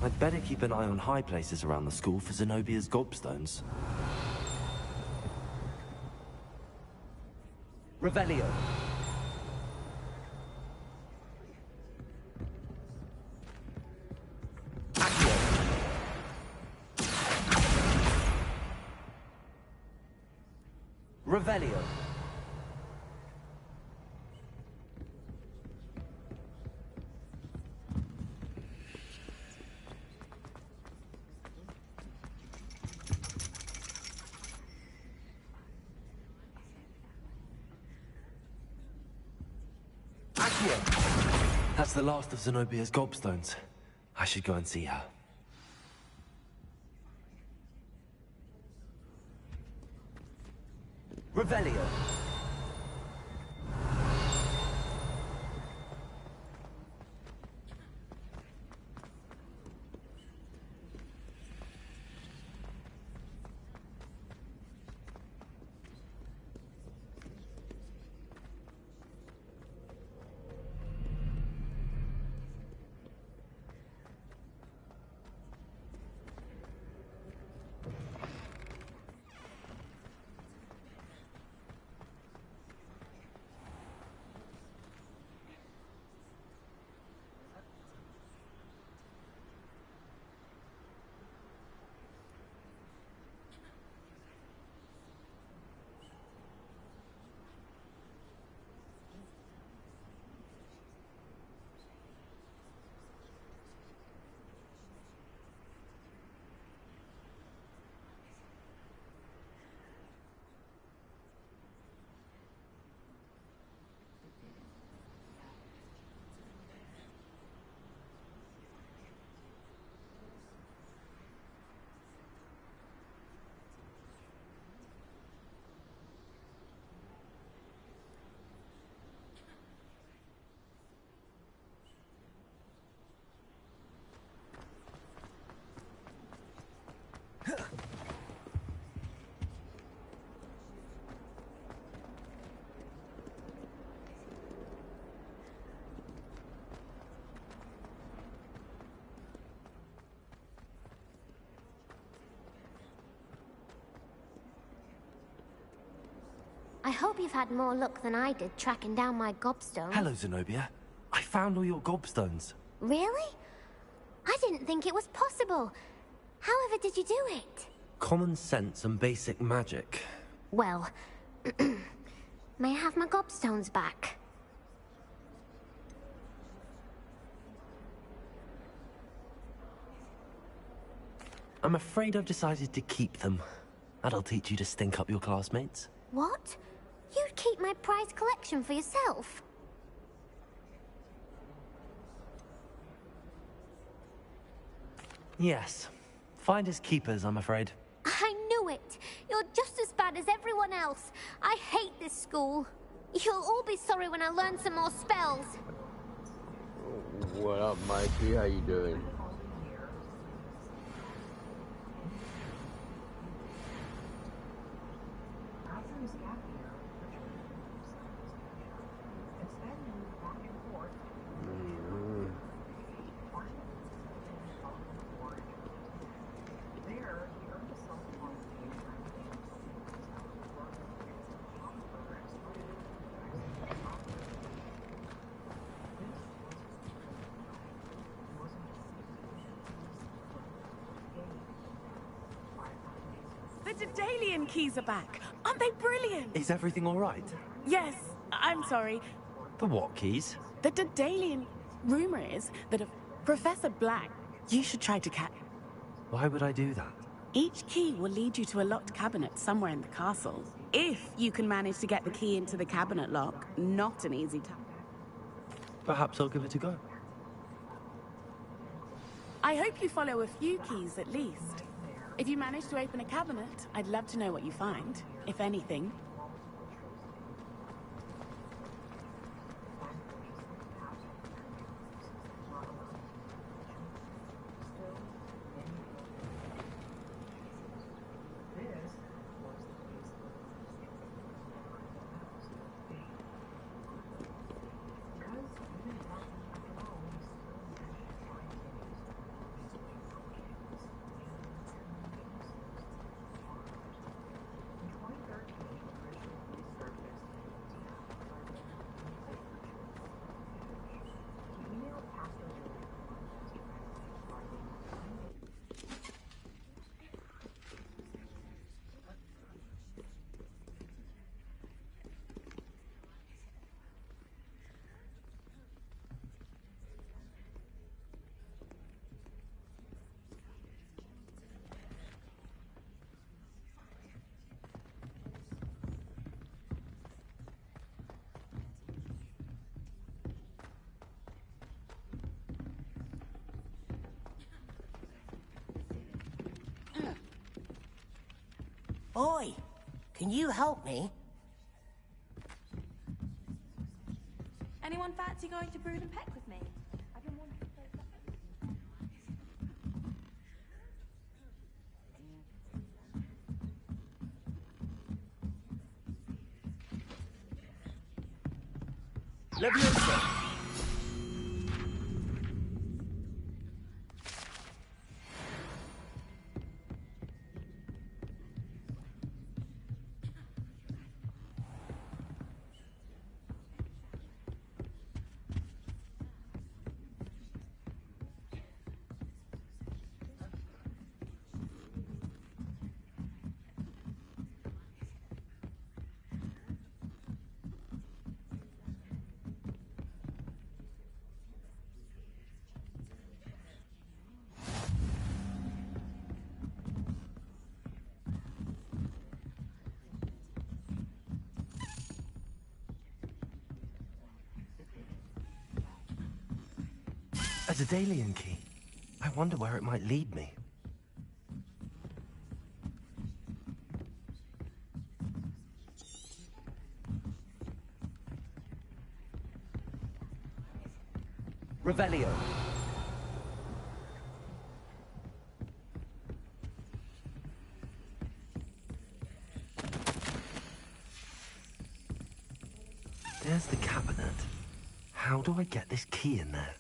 I'd better keep an eye on high places around the school for Zenobia's gobstones. Revelio. Accio. Revelio. That's the last of Zenobia's gobstones. I should go and see her. Revelio. hope you've had more luck than I did tracking down my gobstone. Hello, Zenobia. I found all your gobstones. Really? I didn't think it was possible. However did you do it? Common sense and basic magic. Well, may I have my gobstones back? I'm afraid I've decided to keep them. That'll teach you to stink up your classmates. What? You'd keep my prized collection for yourself? Yes. Finders keepers, I'm afraid. I knew it! You're just as bad as everyone else. I hate this school. You'll all be sorry when I learn some more spells. What up, Mikey? How you doing? The Daedalian keys are back. Aren't they brilliant? Is everything all right? Yes, I'm sorry. The what keys? The Daedalian... Rumor is that if Professor Black, you should try to catch... Why would I do that? Each key will lead you to a locked cabinet somewhere in the castle. If you can manage to get the key into the cabinet lock, not an easy task. Perhaps I'll give it a go. I hope you follow a few keys at least. If you manage to open a cabinet, I'd love to know what you find, if anything. Boy, can you help me? Anyone fancy going to Brood and Peck with me? I've been wanting to play Leviosa! A Daedalian key. I wonder where it might lead me. Revelio. There's the cabinet. How do I get this key in there?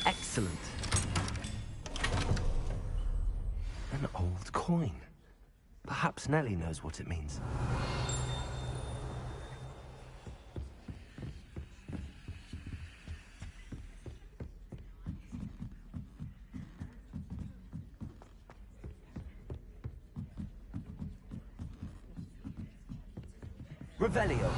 Excellent. An old coin. Perhaps Nellie knows what it means. Revelio.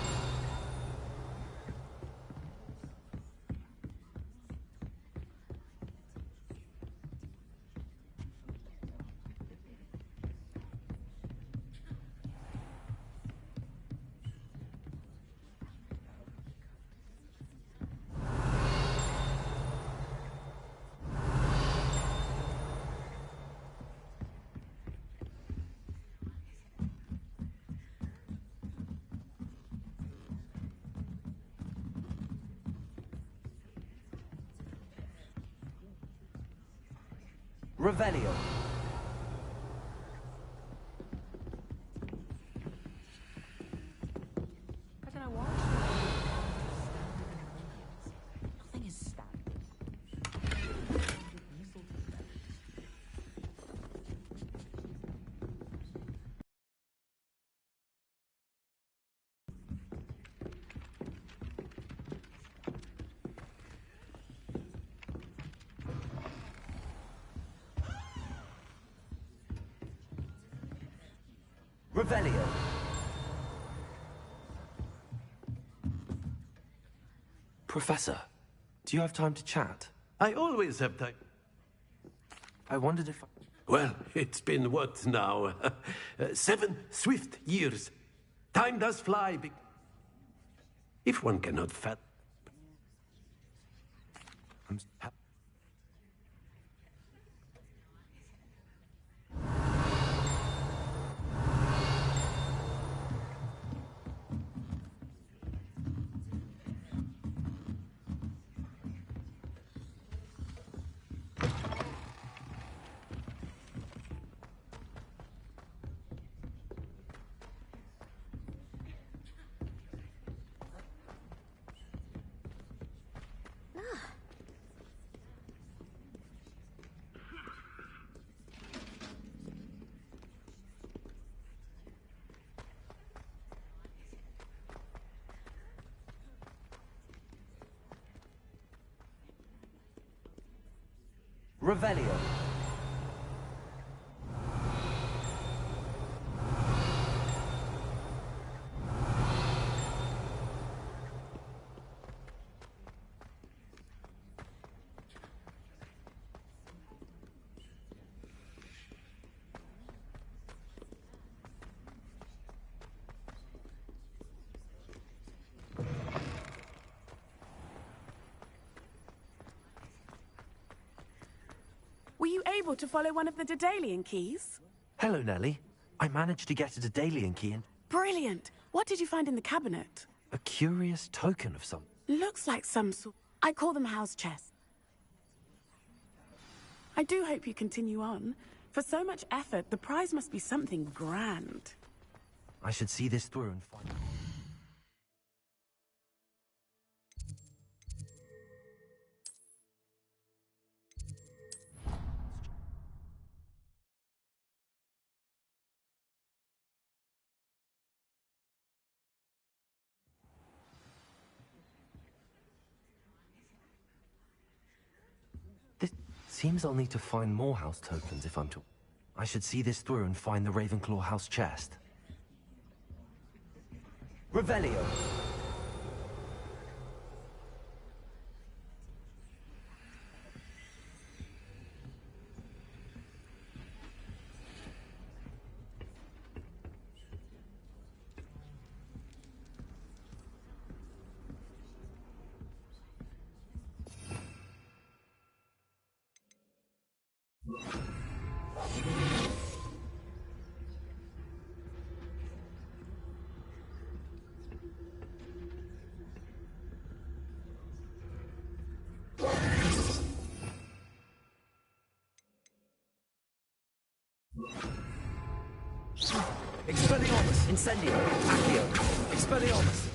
Revelio. I don't know why. Nothing is Revelio. Professor, do you have time to chat? I always have time. I wondered if... Well, it's been what now? 7 swift years. Time does fly. If one cannot Revelio. Were you able to follow one of the Daedalian keys? Hello, Nellie. I managed to get a Daedalian key and... Brilliant! What did you find in the cabinet? a curious token of some... Looks like some sort... I call them house chests. I do hope you continue on. For so much effort, the prize must be something grand. I should see this through and find... This seems I'll need to find more house tokens if I'm to... I should see this through and find the Ravenclaw house chest. Revelio. Expelliarmus, Incendio, Accio, Expelliarmus.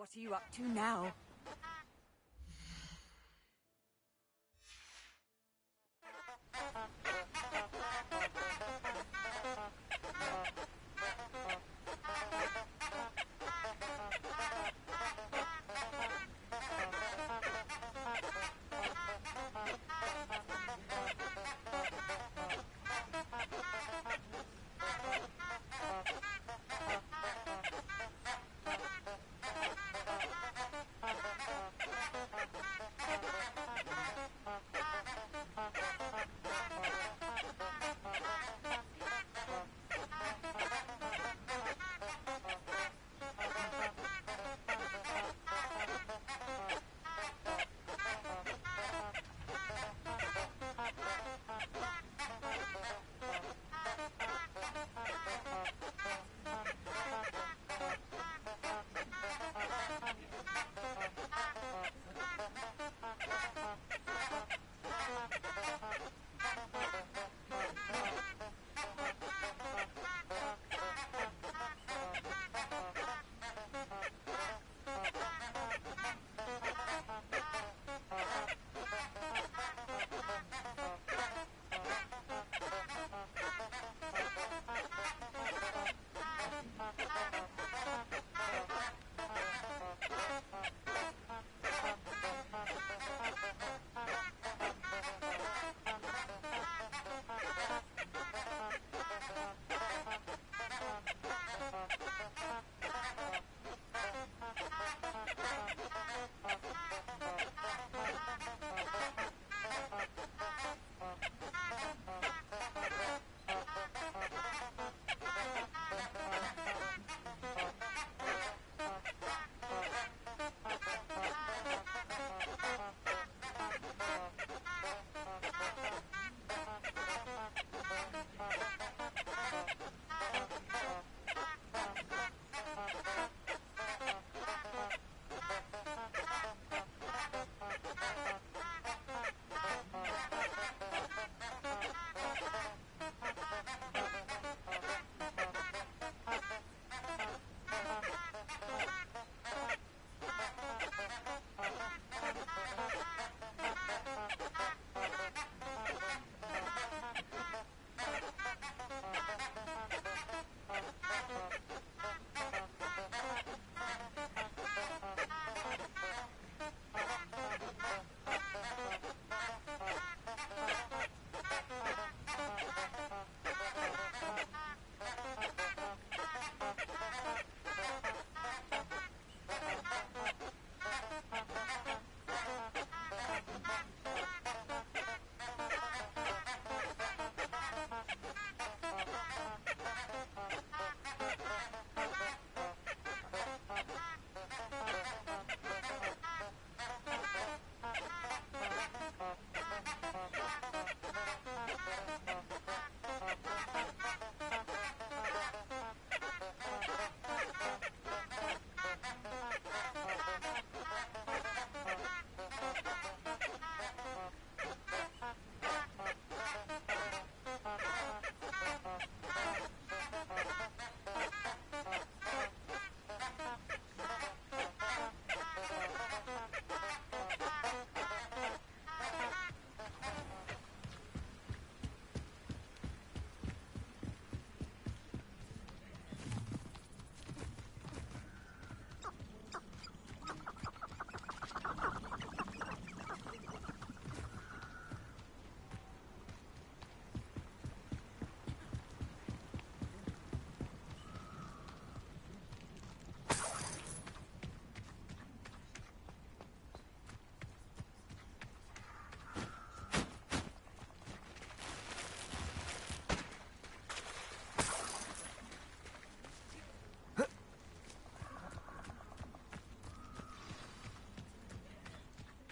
What are you up to now?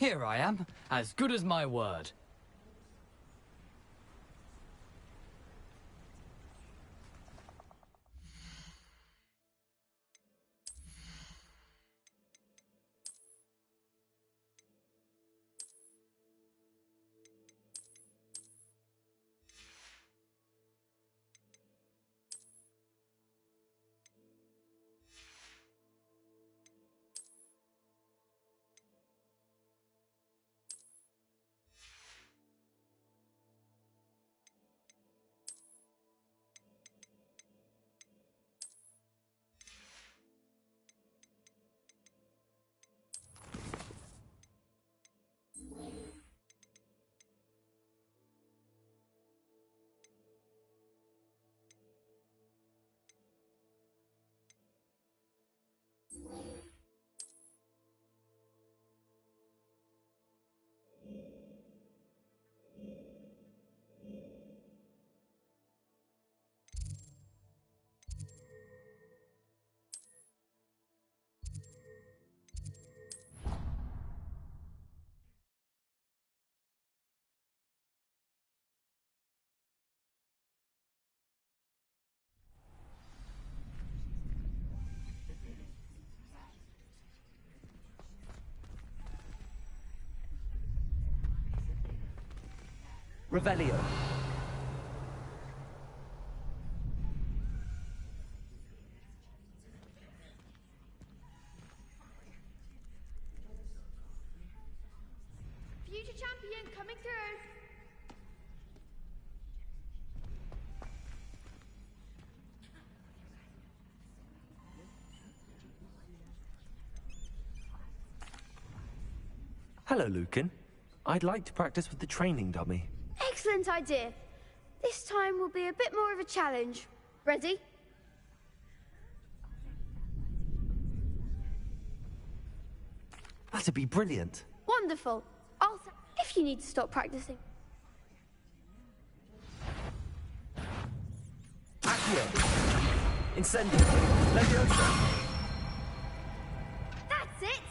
Here I am, as good as my word. Revelio. Future champion coming through. Hello, Lucan. I'd like to practice with the training dummy. Excellent idea. This time will be a bit more of a challenge. Ready? That'd be brilliant. Wonderful. If you need to stop practicing. Accio. Incendio. Leviosa. That's it!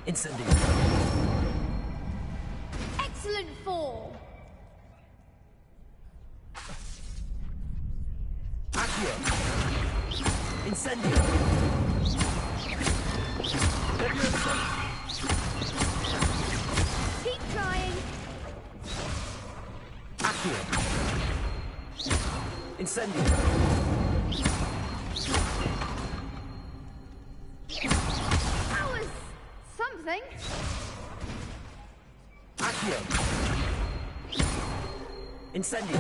Incendio. Excellent form. Accio. Incendio. Leviosa. Keep trying. Accio. Incendio. That was something. Accio. Incendio.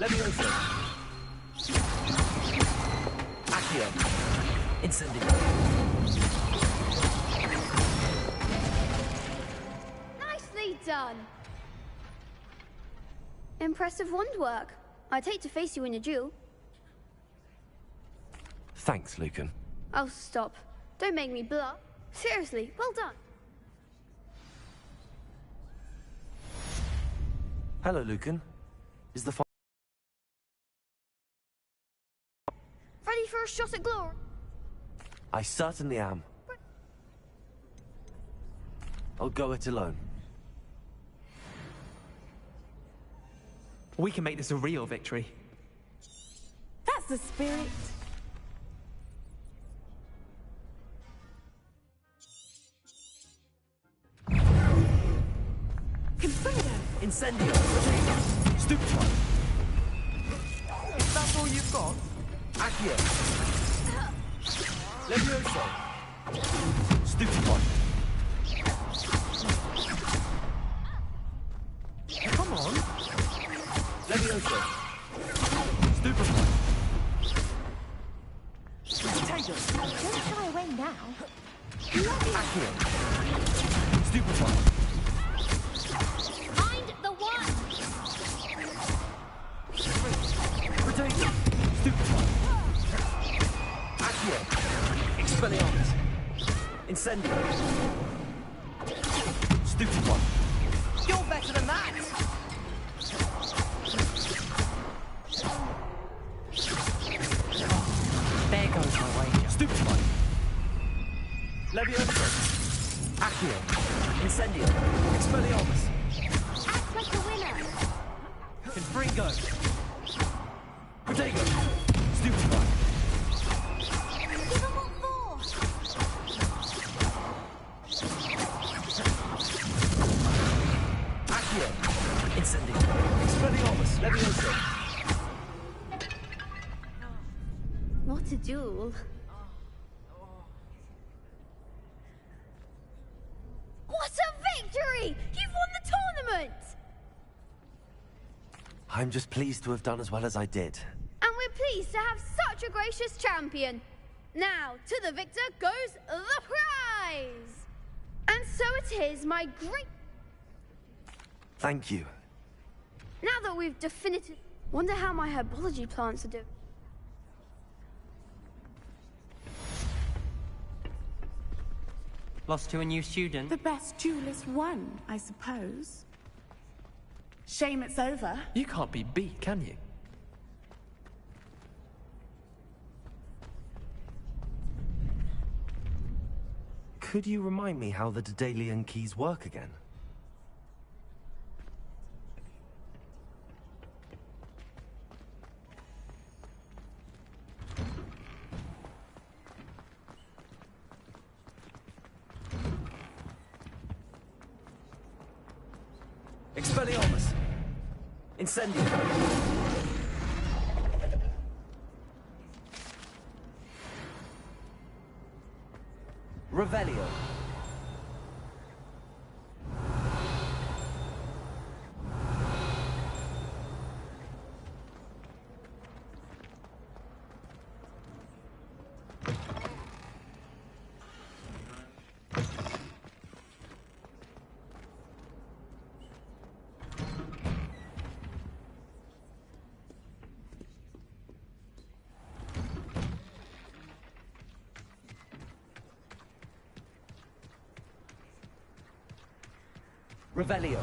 Leviosa. Accio. Incendio. Nicely done. Impressive wand work. I'd hate to face you in a duel. Thanks, Lucan. Oh, stop. Don't make me bluff. Seriously, well done. Hello, Lucan. Is the Ready for a shot at glory? I certainly am. I'll go it alone. We can make this a real victory. That's the spirit. Confringo! Incendio! Stupefy! Is that all you've got? Accio! Levioso! Stupefy! Come on! Levioso! Stupefy! Don't shy away now. Accio! Stupefy! Find the one! Potato! Stupefy! Accio! Expelliarmus! Incendio! Stupefy! You're better than that! There goes my wager. Stupefy! Levioso! Accio! Incendio! Expelliarmus! Act like a winner! Confringo! Potato! Stupefy! Give them what for! Accio! Incendio! Expelliarmus! Levioso! What a duel. What a victory! You've won the tournament! I'm just pleased to have done as well as I did. And we're pleased to have such a gracious champion. Now, to the victor goes the prize! And so it is, my great... Thank you. Now that we've definitive... Wonder how my herbology plants are doing. Lost to a new student? The best duelist won, I suppose. Shame it's over. You can't be beat, can you? Could you remind me how the Daedalian keys work again? Expelliarmus! Incendio! Revelio! Revelio.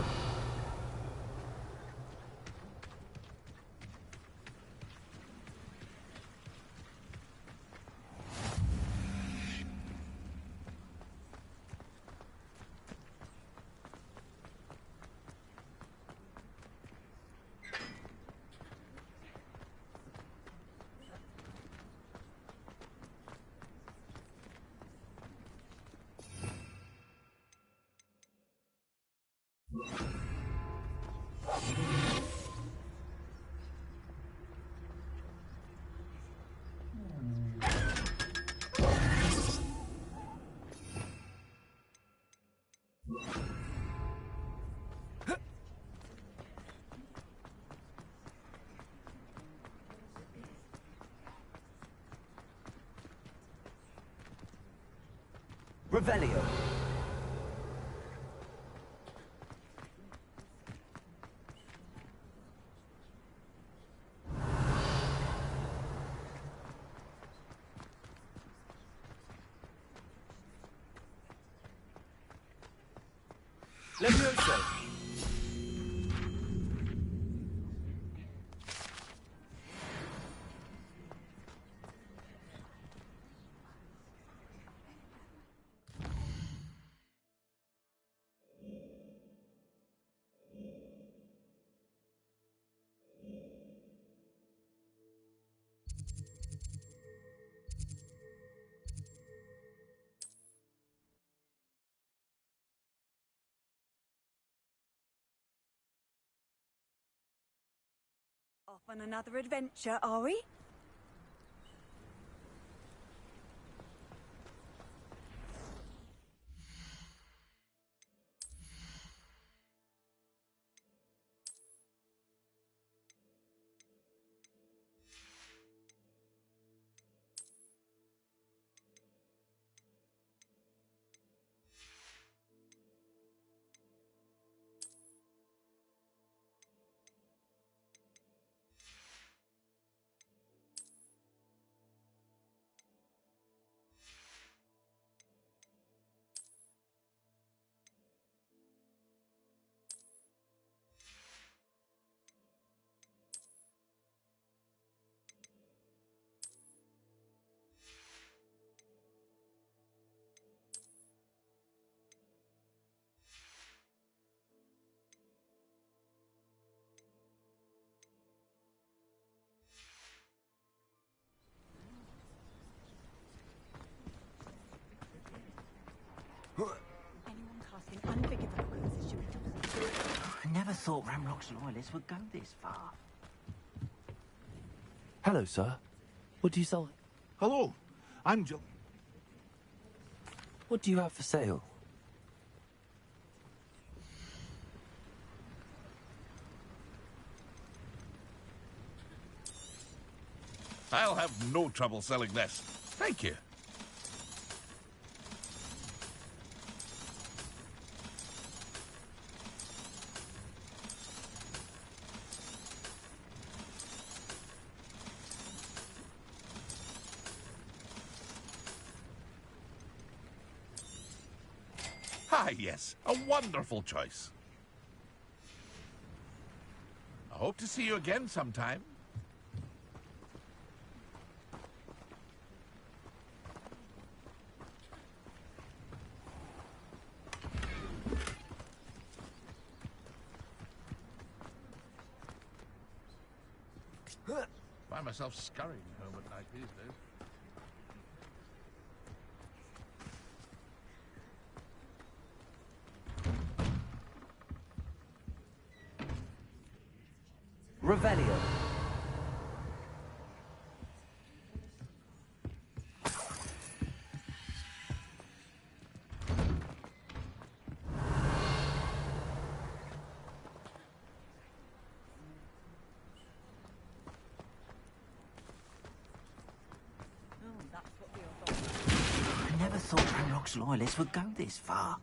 Revelio. Levioso. Off on another adventure, are we? Anyone casting unforgivable curses should be told. I never thought Ramrock's loyalists would go this far. Hello, sir. What do you sell? Hello, I'm Jill. What do you have for sale? I'll have no trouble selling this. Thank you. Ah, yes, a wonderful choice. I hope to see you again sometime. myself scurrying home at night these days. Revelio. I never thought Ranrock's loyalists would go this far.